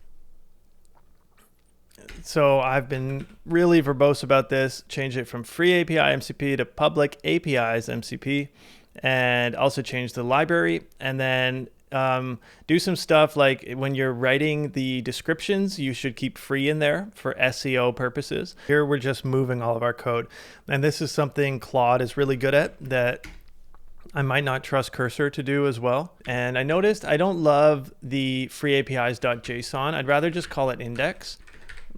So I've been really verbose about this. Change it from free API MCP to public APIs MCP, and also change the library. And then do some stuff like when you're writing the descriptions, you should keep free in there for SEO purposes. Here we're just moving all of our code. And this is something Claude is really good at that I might not trust Cursor to do as well. And I noticed I don't love the free APIs.json. I'd rather just call it index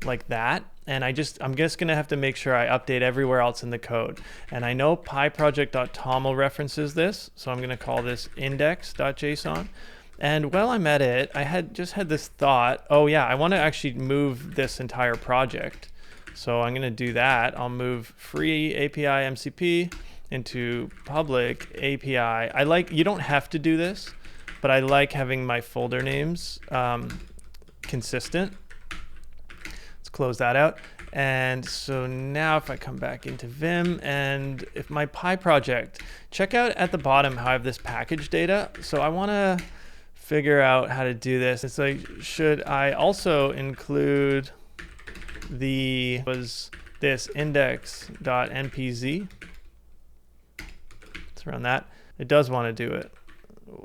like that. And I'm just going to have to make sure I update everywhere else in the code. And I know pyproject.toml references this, so I'm going to call this index.json. And while I'm at it, I had this thought, oh yeah, I want to actually move this entire project. So I'm going to do that. I'll move free API MCP into public API. You don't have to do this, but I like having my folder names consistent. Close that out. And so now if I come back into Vim and if my Py project, check out at the bottom how I have this package data. So I want to figure out how to do this. It's like, should I also include this index.npz? Let's run that. It does want to do it.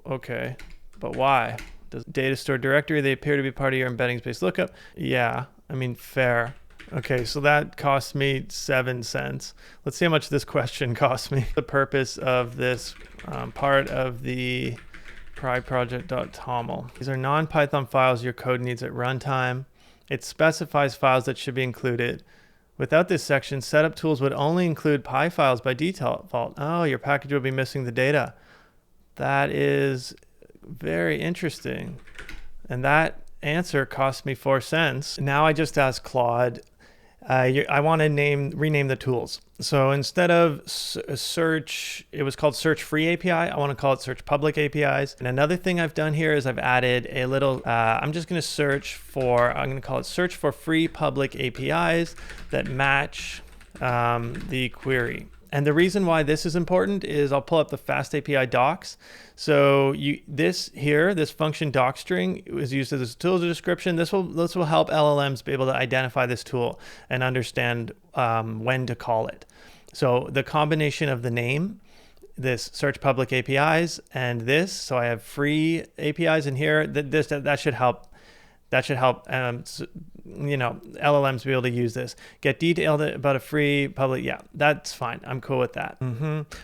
Okay, but why? Does data store directory, they appear to be part of your embeddings based lookup? Yeah. I mean, fair. Okay, so that cost me 7 cents. Let's see how much this question cost me. The purpose of this part of the pyproject.toml. These are non-Python files your code needs at runtime. It specifies files that should be included. Without this section, setup tools would only include Py files by default. Oh, your package will be missing the data. That is very interesting. And that answer cost me 4 cents. Now I just asked Claude, I want to rename the tools. So instead of search, it was called search free API. I want to call it search public APIs. And another thing I've done here is I've added a little, I'm going to call it search for free public APIs that match the query. And the reason why this is important is I'll pull up the fast API docs. So this function doc string is used as a tool description. This will help LLMs be able to identify this tool and understand when to call it. So the combination of the name, this search public APIs, and this, so I have free APIs in here. That should help. That should help, LLMs be able to use this. Get detailed about a free public. Yeah, that's fine. I'm cool with that.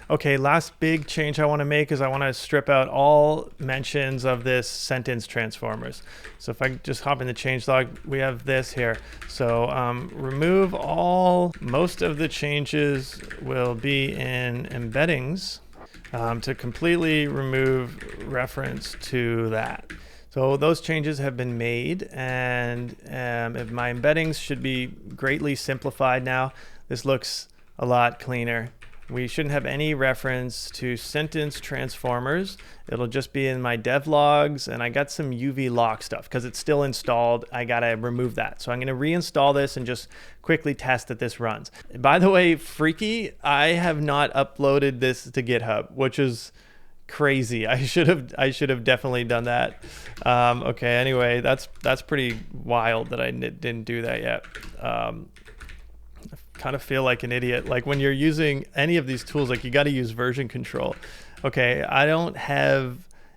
Okay, last big change I want to make is I want to strip out all mentions of this sentence transformers. So if I just hop in the changelog, we have this here. So remove most of the changes will be in embeddings to completely remove reference to that. So those changes have been made, and my embeddings should be greatly simplified now. This looks a lot cleaner. We shouldn't have any reference to sentence transformers. It'll just be in my dev logs, and I got some UV lock stuff because it's still installed. I gotta remove that. So I'm gonna reinstall this and just quickly test that this runs. By the way, freaky, I have not uploaded this to GitHub, which is crazy. I should have definitely done that. Okay, anyway, that's pretty wild that I didn't do that yet. Kind of feel like an idiot. Like when you're using any of these tools, like you got to use version control. Okay, I don't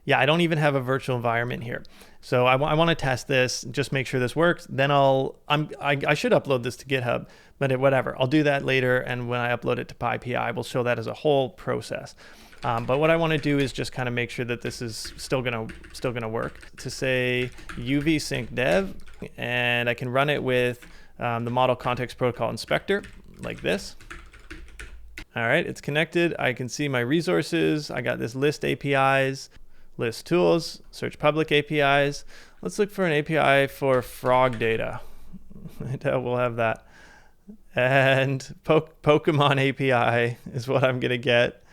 even have a virtual environment here. So I want to test this, just make sure this works. Then I should upload this to GitHub, but whatever. I'll do that later, and when I upload it to PyPI, we'll show that as a whole process. But what I want to do is just kind of make sure that this is still gonna work. To say UV sync dev, and I can run it with the Model Context Protocol Inspector, like this. All right, it's connected. I can see my resources. I got this list APIs, list tools, search public APIs. Let's look for an API for frog data. We'll have that. And Pokemon API is what I'm gonna get.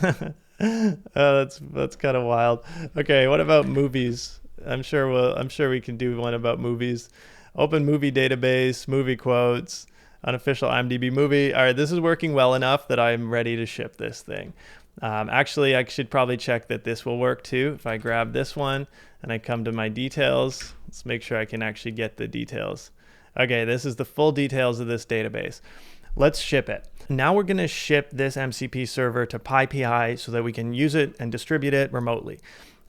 Oh, that's kind of wild. Okay, what about movies? I'm sure we can do one about movies. Open movie database, movie quotes, unofficial IMDb movie. All right, this is working well enough that I'm ready to ship this thing. Actually, I should probably check that this will work too. If I grab this one and I come to my details, let's make sure I can actually get the details. Okay, this is the full details of this database. Let's ship it. Now we're gonna ship this MCP server to PyPI so that we can use it and distribute it remotely.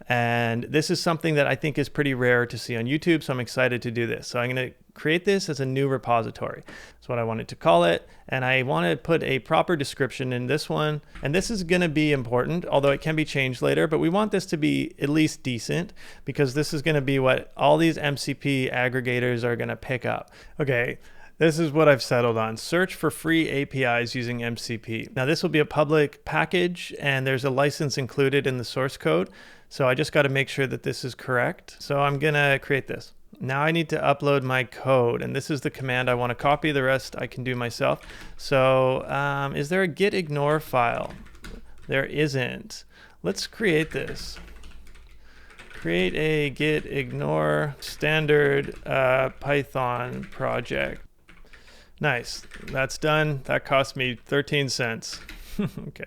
And this is something that I think is pretty rare to see on YouTube, so I'm excited to do this. So I'm going to create this as a new repository. That's what I wanted to call it. And I want to put a proper description in this one. And this is going to be important, although it can be changed later, but we want this to be at least decent because this is going to be what all these MCP aggregators are going to pick up. Okay. This is what I've settled on. Search for free APIs using MCP. Now this will be a public package and there's a license included in the source code. So I just got to make sure that this is correct. So I'm gonna create this. Now I need to upload my code, and this is the command I want to copy. The rest I can do myself. So is there a git ignore file? There isn't. Let's create this. Create a git ignore standard Python project. Nice, that's done. That cost me 13 cents. Okay,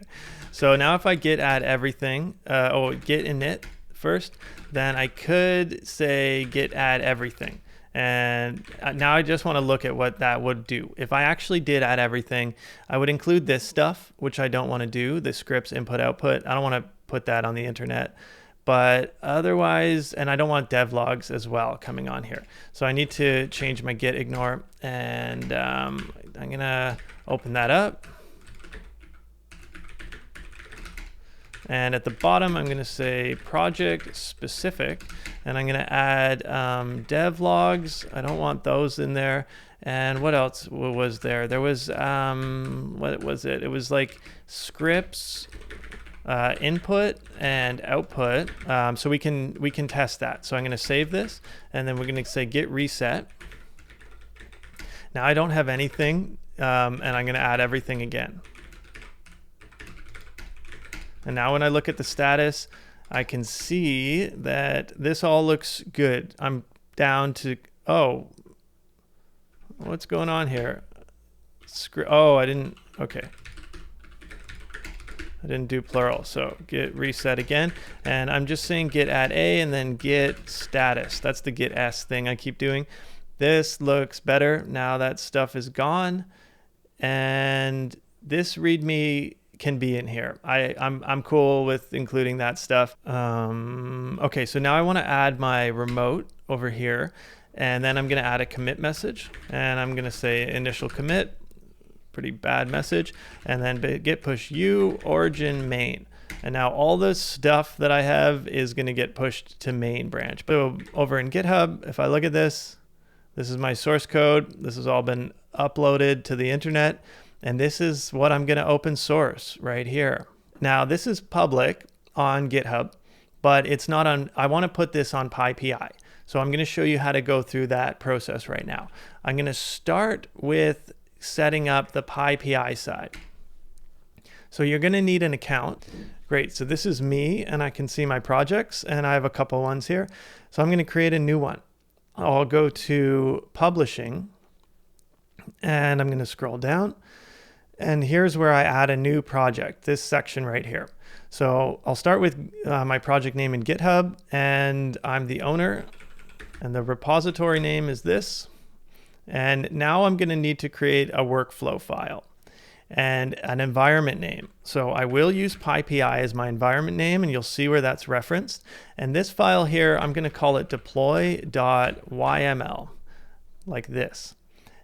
so now if I git add everything, git init first, then I could say git add everything. And now I just want to look at what that would do. If I actually did add everything, I would include this stuff, which I don't want to do, the scripts input output. I don't want to put that on the internet. But otherwise, and I don't want dev logs as well coming on here. So I need to change my git ignore, and I'm gonna open that up. And at the bottom, I'm gonna say project specific, and I'm gonna add dev logs. I don't want those in there. And what else was there? There was, what was it? It was like scripts, input and output, so we can test that. So I'm going to save this, and then we're going to say git reset. Now I don't have anything, and I'm going to add everything again. And now when I look at the status, I can see that this all looks good. I'm down to, oh, what's going on here? Oh, I didn't, okay. I didn't do plural, so git reset again. And I'm just saying git add a and then git status. That's the git s thing I keep doing. This looks better. Now that stuff is gone. And this readme can be in here. I'm cool with including that stuff. Okay, so now I want to add my remote over here. And then I'm going to add a commit message. And I'm going to say initial commit. Pretty bad message, and then git push u origin main. And now all this stuff that I have is going to get pushed to main branch. So over in GitHub, if I look at this, this is my source code. This has all been uploaded to the internet, and this is what I'm going to open source right here. Now this is public on GitHub, but it's not on, I want to put this on PyPI. So I'm going to show you how to go through that process right now. I'm going to start with setting up the PyPI side. So you're going to need an account. Great. So this is me, and I can see my projects, and I have a couple ones here. So I'm going to create a new one. I'll go to publishing, and I'm going to scroll down. And here's where I add a new project, this section right here. So I'll start with my project name in GitHub, and I'm the owner, and the repository name is this. And now I'm going to need to create a workflow file and an environment name. So I will use PyPI as my environment name, and you'll see where that's referenced. And this file here, I'm going to call it deploy.yml, like this.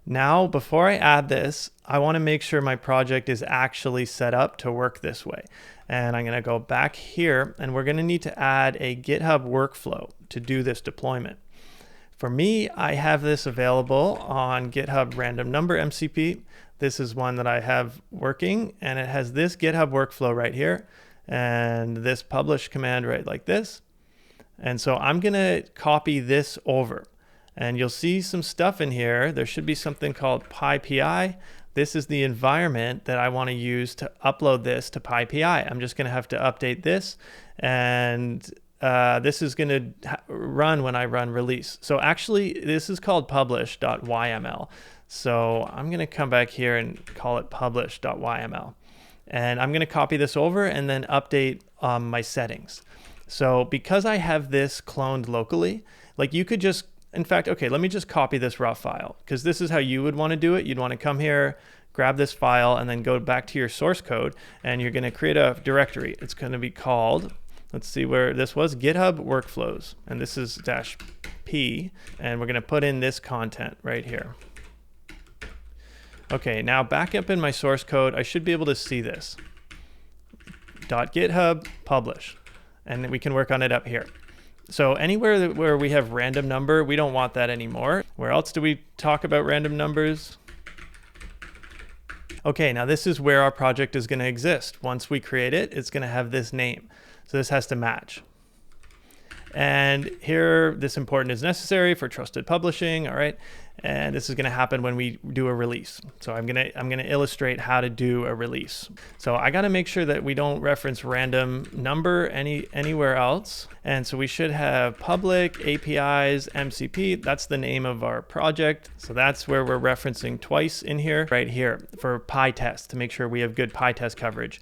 Now, before I add this, I want to make sure my project is actually set up to work this way. And I'm going to go back here, and we're going to need to add a GitHub workflow to do this deployment. For me, I have this available on GitHub random number MCP. This is one that I have working, and it has this GitHub workflow right here and this publish command right like this. And so I'm going to copy this over. And you'll see some stuff in here. There should be something called PyPI. This is the environment that I want to use to upload this to PyPI. I'm just going to have to update this, and this is going to run when I run release. So actually, this is called publish.yml. So I'm going to come back here and call it publish.yml. And I'm going to copy this over and then update my settings. So because I have this cloned locally, like you could just, in fact, okay, let me just copy this raw file, because this is how you would want to do it. You'd want to come here, grab this file, and then go back to your source code, and you're going to create a directory. It's going to be called, let's see where this was, GitHub workflows, and this is -p, and we're going to put in this content right here. Okay, now back up in my source code, I should be able to see this. .github publish, and we can work on it up here. So anywhere where we have random number, we don't want that anymore. Where else do we talk about random numbers? Okay, now this is where our project is going to exist. Once we create it, it's going to have this name. So this has to match. And here, this important is necessary for trusted publishing, all right? And this is going to happen when we do a release. So I'm going to illustrate how to do a release. So I got to make sure that we don't reference random number anywhere else. And so we should have public APIs MCP. That's the name of our project. So that's where we're referencing twice in here, right here, for PyTest, to make sure we have good PyTest coverage.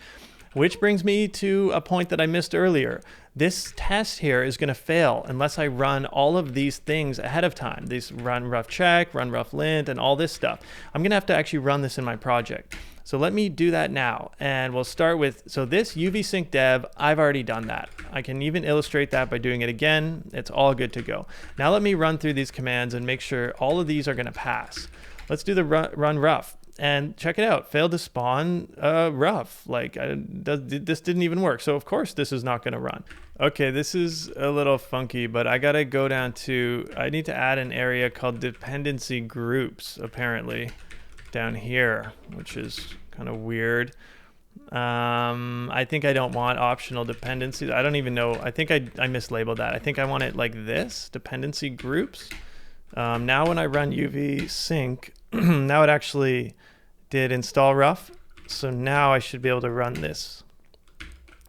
Which brings me to a point that I missed earlier. This test here is going to fail unless I run all of these things ahead of time. These run rough check, run rough lint, and all this stuff. I'm going to have to actually run this in my project. So let me do that now. And we'll start with, so this UV sync dev, I've already done that. I can even illustrate that by doing it again. It's all good to go. Now let me run through these commands and make sure all of these are going to pass. Let's do the run rough. And check it out, failed to spawn rough. Like this didn't even work. So of course this is not gonna run. Okay, this is a little funky, but I gotta go down to, I need to add an area called dependency groups, apparently, down here, which is kind of weird. I think I don't want optional dependencies. I don't even know, I think I mislabeled that. I think I want it like this, dependency groups. Now when I run UV sync, now it actually did install rough. So now I should be able to run this.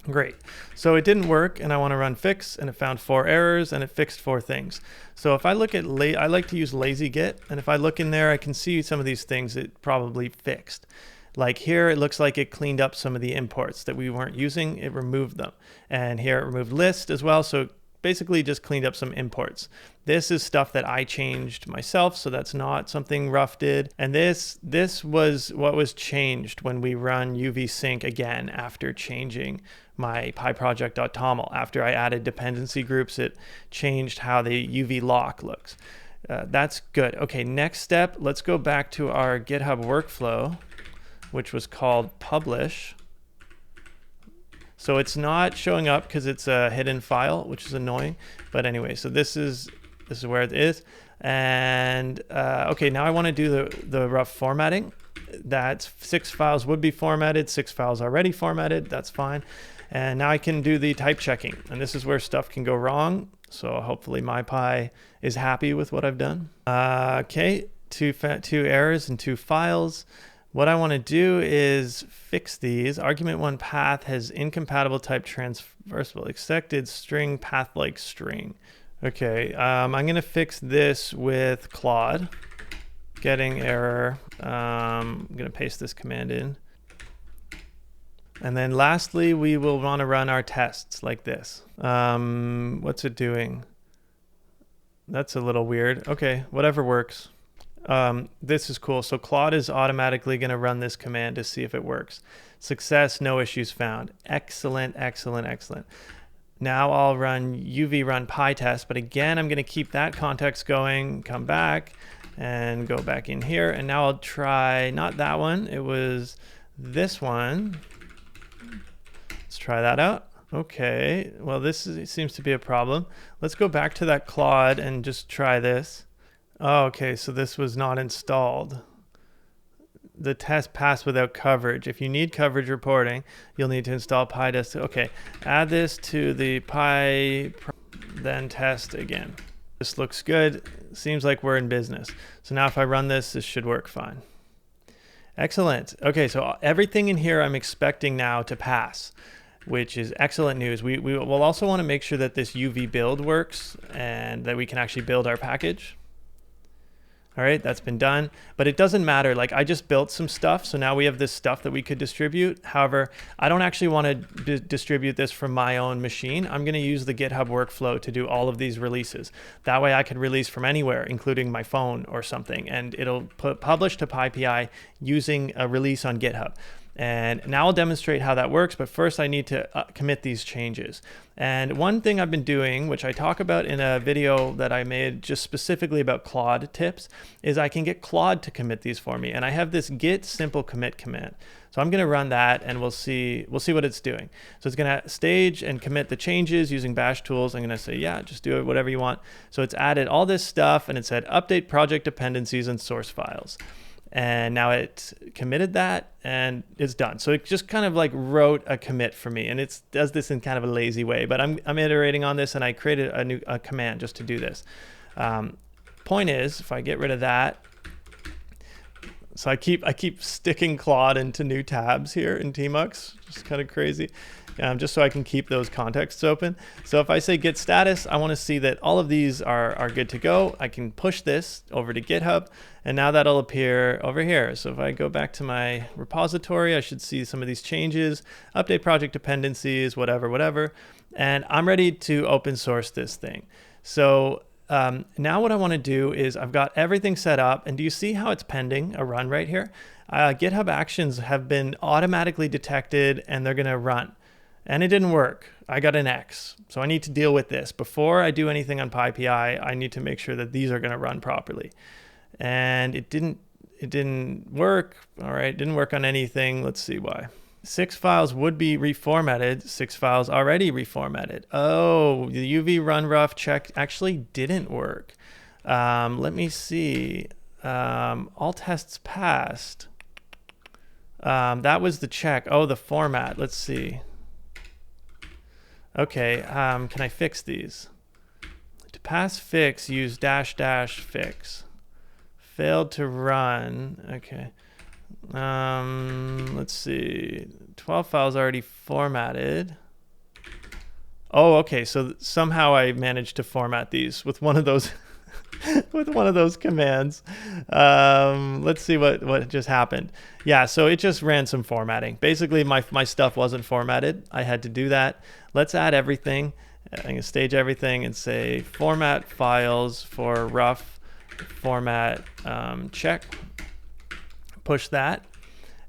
Great. So it didn't work, and I want to run fix, and it found 4 errors, and it fixed 4 things. So if I look at, I like to use lazy git, and if I look in there, I can see some of these things it probably fixed. Like here, it looks like it cleaned up some of the imports that we weren't using. It removed them. And here it removed list as well. So basically just cleaned up some imports. This is stuff that I changed myself, so that's not something rough did. And this was what was changed when we run UV sync again after changing my pyproject.toml. After I added dependency groups, it changed how the UV lock looks. That's good. Okay, next step, let's go back to our GitHub workflow, which was called publish. So it's not showing up because it's a hidden file, which is annoying. But anyway, so this is where it is. And okay, now I want to do the rough formatting. That's 6 files would be formatted, 6 files already formatted. That's fine. And now I can do the type checking. And this is where stuff can go wrong. So hopefully MyPy is happy with what I've done. Okay, two errors and 2 files. What I want to do is fix these. Argument 1 path has incompatible type transversal expected string path like string. Okay, I'm going to fix this with Claude. Getting error. I'm going to paste this command in. And then lastly, we will want to run our tests like this. What's it doing? That's a little weird. Okay, whatever works. This is cool. So Claude is automatically going to run this command to see if it works. Success, no issues found. Excellent, excellent, excellent. Now I'll run UV run PyTest, but again, I'm going to keep that context going, come back and go back in here. And now I'll try, not that one, it was this one. Let's try that out. Okay, well, seems to be a problem. Let's go back to that Claude and just try this. Oh, okay, so this was not installed. The test passed without coverage. If you need coverage reporting, you'll need to install PyTest. Okay, add this to the Py, then test again. This looks good. Seems like we're in business. So now if I run this, this should work fine. Excellent. Okay, so everything in here I'm expecting now to pass, which is excellent news. We will also want to make sure that this UV build works and that we can actually build our package. All right, that's been done, but it doesn't matter. Like, I just built some stuff, so now we have this stuff that we could distribute. However, I don't actually want to distribute this from my own machine. I'm going to use the GitHub workflow to do all of these releases. That way I could release from anywhere, including my phone or something, and it'll publish to PyPI using a release on GitHub. And now I'll demonstrate how that works, but first I need to commit these changes. And one thing I've been doing, which I talk about in a video that I made just specifically about Claude tips, is I can get Claude to commit these for me. And I have this git simple commit command. So I'm going to run that and we'll see what it's doing. So it's going to stage and commit the changes using bash tools. I'm going to say, yeah, just do it, whatever you want. So it's added all this stuff and it said update project dependencies and source files. And now it committed that and it's done. So it just kind of like wrote a commit for me, and it does this in kind of a lazy way, but I'm iterating on this and I created a command just to do this. Point is, if I get rid of that, so I keep sticking Claude into new tabs here in Tmux, just kind of crazy. Just so I can keep those contexts open. So if I say git status, I want to see that all of these are good to go. I can push this over to GitHub, and now that'll appear over here. So if I go back to my repository, I should see some of these changes, update project dependencies, whatever. And I'm ready to open source this thing. So now what I want to do is I've got everything set up, and do you see how it's pending a run right here? GitHub actions have been automatically detected and they're going to run. And it didn't work. I got an X. So I need to deal with this. Before I do anything on PyPI, I need to make sure that these are going to run properly. And it didn't work. All right, it didn't work on anything. Let's see why. 6 files would be reformatted. 6 files already reformatted. Oh, the UV run rough check actually didn't work. Let me see. All tests passed. That was the check. Oh, the format. Let's see. Okay, can I fix these? To pass fix, use -- fix. Failed to run. Okay. Let's see. 12 files already formatted. Oh, okay. So somehow I managed to format these with one of those with one of those commands. Let's see what just happened. Yeah, so it just ran some formatting. Basically, my stuff wasn't formatted. I had to do that. Let's add everything. I'm going to stage everything and say format files for rough format check. Push that.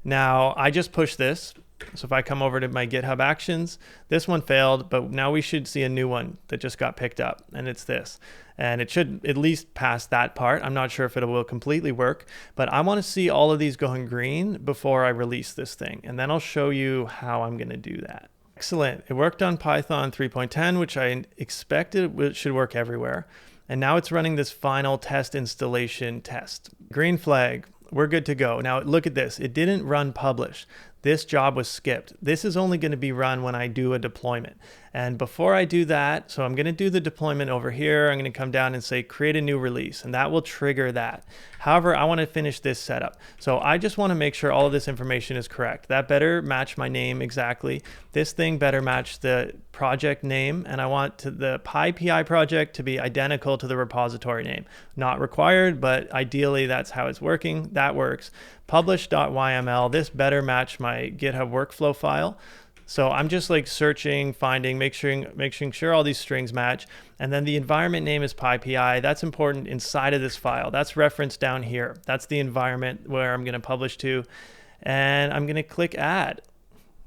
Now, I just pushed this. So if I come over to my GitHub actions, this one failed, but now we should see a new one that just got picked up, and it's this. And it should at least pass that part. I'm not sure if it will completely work, but I want to see all of these going green before I release this thing. And then I'll show you how I'm going to do that. Excellent. It worked on Python 3.10, which I expected it should work everywhere. And now it's running this final test installation test. Green flag. We're good to go. Now look at this. It didn't run publish. This job was skipped. This is only going to be run when I do a deployment. And before I do that, so I'm going to do the deployment over here. I'm going to come down and say create a new release, and that will trigger that. However, I want to finish this setup. So I just want to make sure all of this information is correct. That better match my name exactly. This thing better match the project name, and I want the PyPI project to be identical to the repository name. Not required, but ideally that's how it's working. That works. Publish.yml, this better match my GitHub workflow file. So I'm just like searching, finding, making sure all these strings match. And then the environment name is PyPI. That's important inside of this file. That's referenced down here. That's the environment where I'm going to publish to. And I'm going to click add.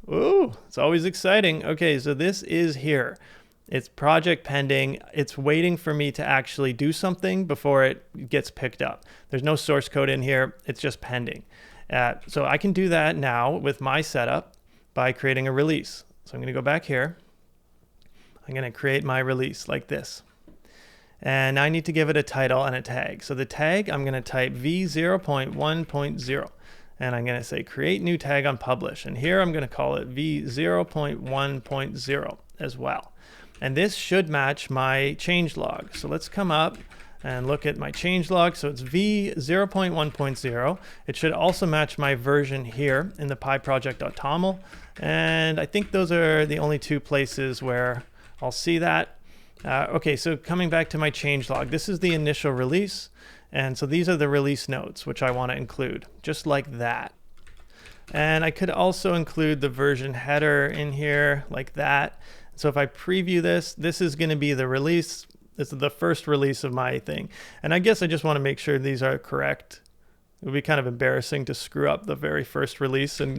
Ooh, it's always exciting. Okay, so this is here. It's project pending. It's waiting for me to actually do something before it gets picked up. There's no source code in here. It's just pending. So I can do that now with my setup by creating a release. So I'm going to go back here. I'm going to create my release like this. And now I need to give it a title and a tag. So the tag, I'm going to type v0.1.0. And I'm going to say create new tag on publish. And here I'm going to call it v0.1.0 as well. And this should match my changelog. So let's come up and look at my changelog. So it's v0.1.0. It should also match my version here in the pyproject.toml. And I think those are the only two places where I'll see that. Okay, so coming back to my changelog, this is the initial release. And so these are the release notes, which I want to include, just like that. And I could also include the version header in here like that. So if I preview this, this is going to be the release. This is the first release of my thing. And I guess I just want to make sure these are correct. It would be kind of embarrassing to screw up the very first release and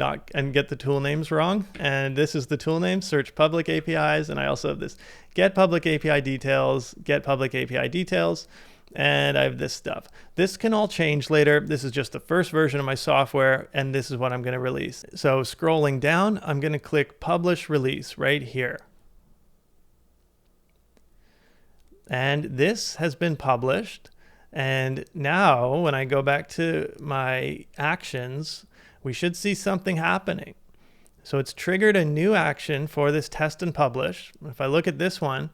get the tool names wrong. And this is the tool name, search public APIs. And I also have this get public API details, get public API details. And I have this stuff. This can all change later. This is just the first version of my software, and this is what I'm going to release. So scrolling down, I'm going to click publish release right here. And this has been published. And now when I go back to my actions, we should see something happening. So it's triggered a new action for this test and publish. If I look at this one,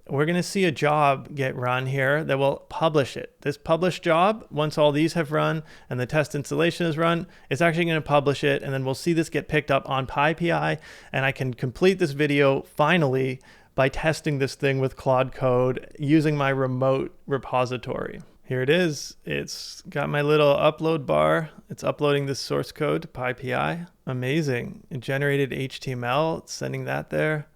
we're going to see a job get run here that will publish it. This publish job, once all these have run and the test installation is run, it's actually going to publish it. And then we'll see this get picked up on PyPI. And I can complete this video finally by testing this thing with Claude code using my remote repository. Here it is. It's got my little upload bar. It's uploading this source code to PyPI. Amazing. It generated HTML. It's sending that there.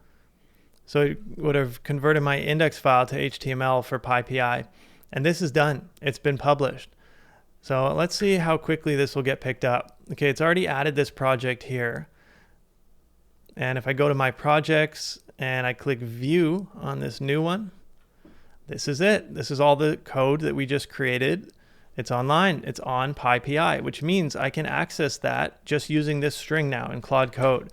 So it would have converted my index file to HTML for PyPI. And this is done. It's been published. So let's see how quickly this will get picked up. Okay, it's already added this project here. And if I go to my projects and I click view on this new one, this is it. This is all the code that we just created. It's online. It's on PyPI, which means I can access that just using this string now in Claude code.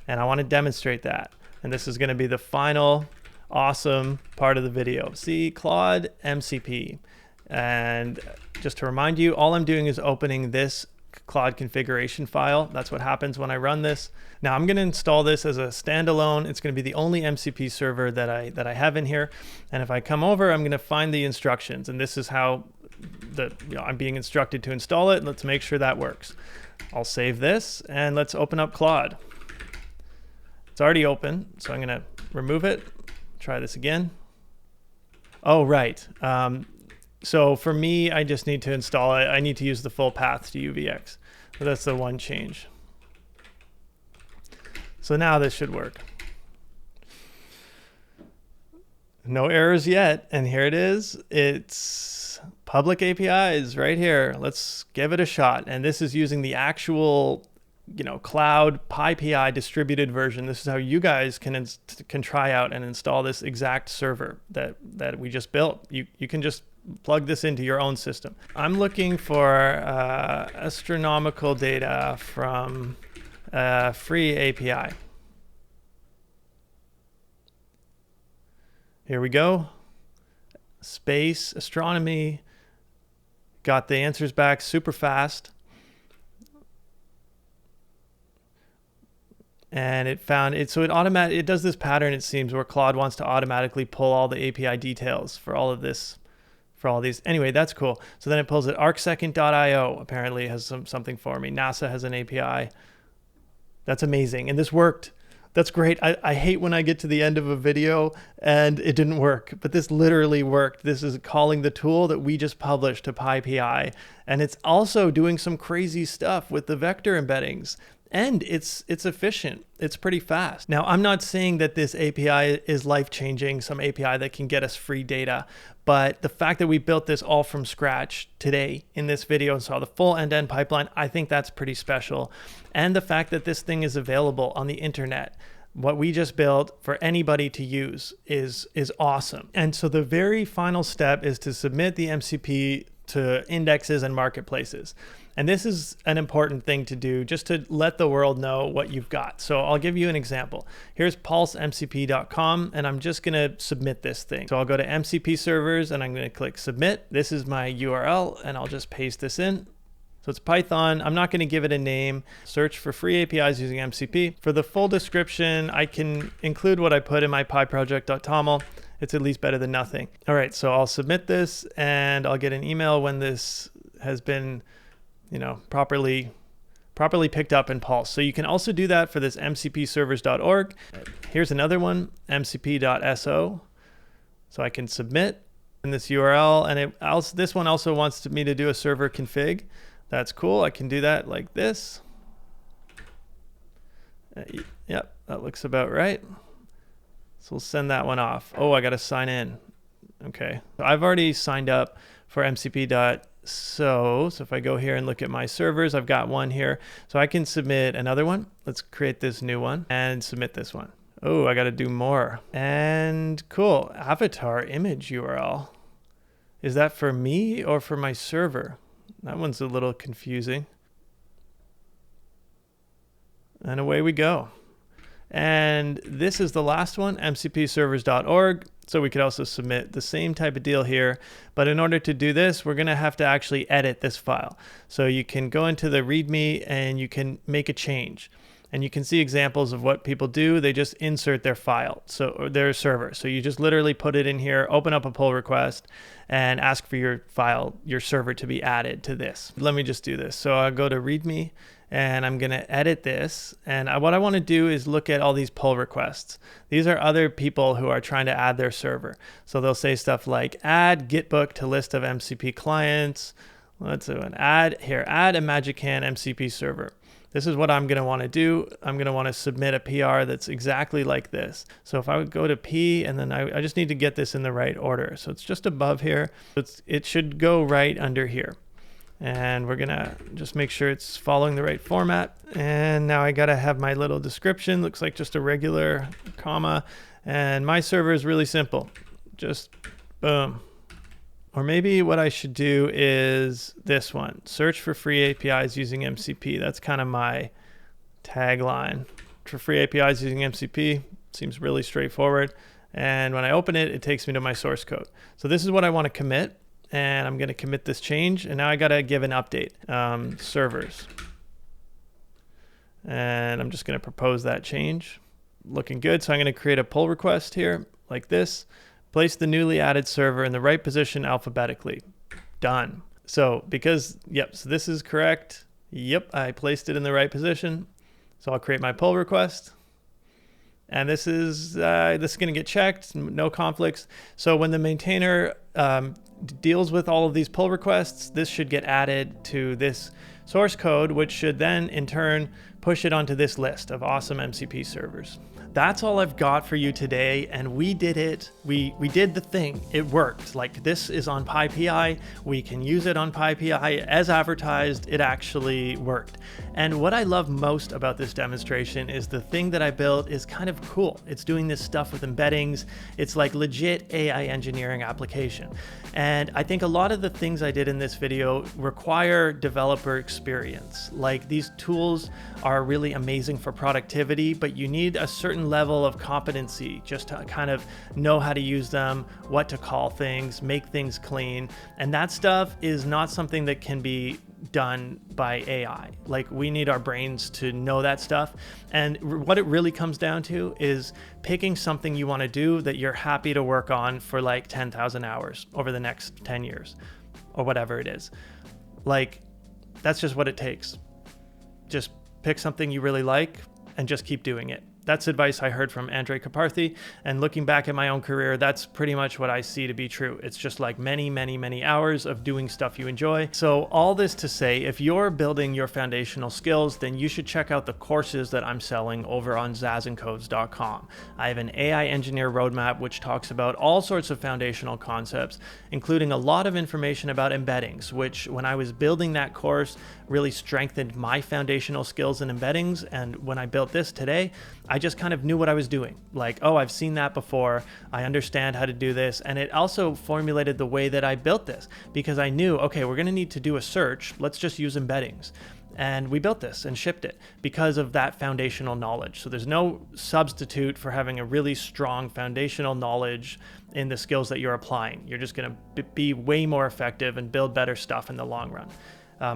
And I want to demonstrate that. And this is going to be the final awesome part of the video. See, Claude MCP. And just to remind you, all I'm doing is opening this Claude configuration file. That's what happens when I run this. Now I'm going to install this as a standalone. It's going to be the only MCP server that I have in here. And if I come over, I'm going to find the instructions. And this is how I'm being instructed to install it. Let's make sure that works. I'll save this and let's open up Claude. It's already open, so I'm going to remove it. Try this again. Oh, right. So for me, I just need to install it. I need to use the full path to UVX. So that's the one change. So now this should work. No errors yet. And here it is. It's public APIs right here. Let's give it a shot. And this is using the actual Cloud PyPI distributed version. This is how you guys can try out and install this exact server that we just built. You can just plug this into your own system. I'm looking for astronomical data from free API. Here we go. Space, astronomy. Got the answers back super fast. and it found it. So it does this pattern, it seems, where Claude wants to automatically pull all the API details for all of this, for all these. Anyway, that's cool. So then it pulls it. arcsecond.io apparently has something for me. NASA has an API. That's amazing. And this worked. That's great. I hate when I get to the end of a video and it didn't work, but this literally worked. This is calling the tool that we just published to PyPI. And it's also doing some crazy stuff with the vector embeddings. And it's efficient. It's pretty fast. Now, I'm not saying that this API is life-changing, some API that can get us free data, but the fact that we built this all from scratch today in this video and saw the full end-to-end pipeline, I think that's pretty special. And the fact that this thing is available on the internet, what we just built for anybody to use is awesome. And so the very final step is to submit the MCP to indexes and marketplaces. And this is an important thing to do just to let the world know what you've got. So I'll give you an example. Here's pulsemcp.com, and I'm just going to submit this thing. So I'll go to MCP servers and I'm going to click submit. This is my URL and I'll just paste this in. So it's Python. I'm not going to give it a name. Search for free APIs using MCP. For the full description, I can include what I put in my pyproject.toml. It's at least better than nothing. All right, so I'll submit this and I'll get an email when this has been, properly picked up in Pulse. So you can also do that for this mcpservers.org. Here's another one, mcp.so. So I can submit in this URL, and this one also wants me to do a server config. That's cool. I can do that like this. Yep, that looks about right. So we'll send that one off. Oh, I got to sign in. Okay. So I've already signed up for mcp.so. So if I go here and look at my servers, I've got one here. So I can submit another one. Let's create this new one and submit this one. Oh, I got to do more. And cool. Avatar image URL. Is that for me or for my server? That one's a little confusing. And away we go. And this is the last one, mcpservers.org. So we could also submit the same type of deal here. But in order to do this, we're going to have to actually edit this file. So you can go into the README and you can make a change. And you can see examples of what people do. They just insert their file, or their server. So you just literally put it in here, open up a pull request, and ask for your file, your server, to be added to this. Let me just do this. So I'll go to README, and I'm going to edit this. And what I want to do is look at all these pull requests. These are other people who are trying to add their server. So they'll say stuff like add Gitbook to list of MCP clients. Let's do an add a Magican MCP server. This is what I'm going to want to do. I'm going to want to submit a PR that's exactly like this. So if I would go to P, and then I just need to get this in the right order. So it's just above here. It should go right under here. And we're going to just make sure it's following the right format. And now I got to have my little description. Looks like just a regular comma. And my server is really simple. Just boom. Or maybe what I should do is this one, search for free APIs using MCP. That's kind of my tagline. For free APIs using MCP, seems really straightforward. And when I open it, it takes me to my source code. So this is what I want to commit. And I'm going to commit this change. And now I got to give an update, servers. And I'm just going to propose that change. Looking good. So I'm going to create a pull request here like this. Place the newly added server in the right position alphabetically. Done. So so this is correct. Yep, I placed it in the right position. So I'll create my pull request. And this is going to get checked, no conflicts. So when the maintainer deals with all of these pull requests, this should get added to this source code, which should then in turn push it onto this list of awesome MCP servers. That's all I've got for you today, and we did it. We did the thing. It worked. Like, this is on PyPI. We can use it on PyPI as advertised. It actually worked. And what I love most about this demonstration is the thing that I built is kind of cool. It's doing this stuff with embeddings. It's like legit AI engineering application. And I think a lot of the things I did in this video require developer experience. Like, these tools are really amazing for productivity, but you need a certain level of competency just to kind of know how to use them, what to call things, make things clean. And that stuff is not something that can be done by AI. Like, we need our brains to know that stuff. And what it really comes down to is picking something you want to do that you're happy to work on for like 10,000 hours over the next 10 years or whatever it is. Like, that's just what it takes. Just pick something you really like and just keep doing it. That's advice I heard from Andrej Karpathy, and looking back at my own career, that's pretty much what I see to be true. It's just like many, many, many hours of doing stuff you enjoy. So all this to say, if you're building your foundational skills, then you should check out the courses that I'm selling over on zazandcodes.com. I have an AI engineer roadmap which talks about all sorts of foundational concepts, including a lot of information about embeddings, which when I was building that course really strengthened my foundational skills in embeddings. And when I built this today, I just kind of knew what I was doing. Like, oh, I've seen that before. I understand how to do this. And it also formulated the way that I built this, because I knew, okay, we're going to need to do a search. Let's just use embeddings. And we built this and shipped it because of that foundational knowledge. So there's no substitute for having a really strong foundational knowledge in the skills that you're applying. You're just going to be way more effective and build better stuff in the long run.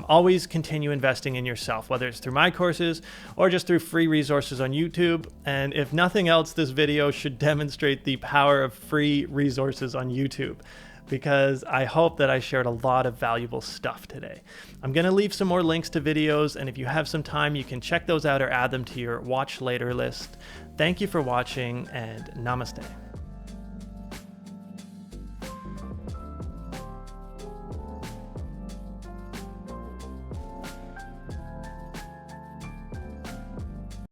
Always continue investing in yourself, whether it's through my courses or just through free resources on YouTube. And if nothing else, this video should demonstrate the power of free resources on YouTube, because I hope that I shared a lot of valuable stuff today. I'm going to leave some more links to videos, and if you have some time, you can check those out or add them to your watch later list. Thank you for watching, and namaste.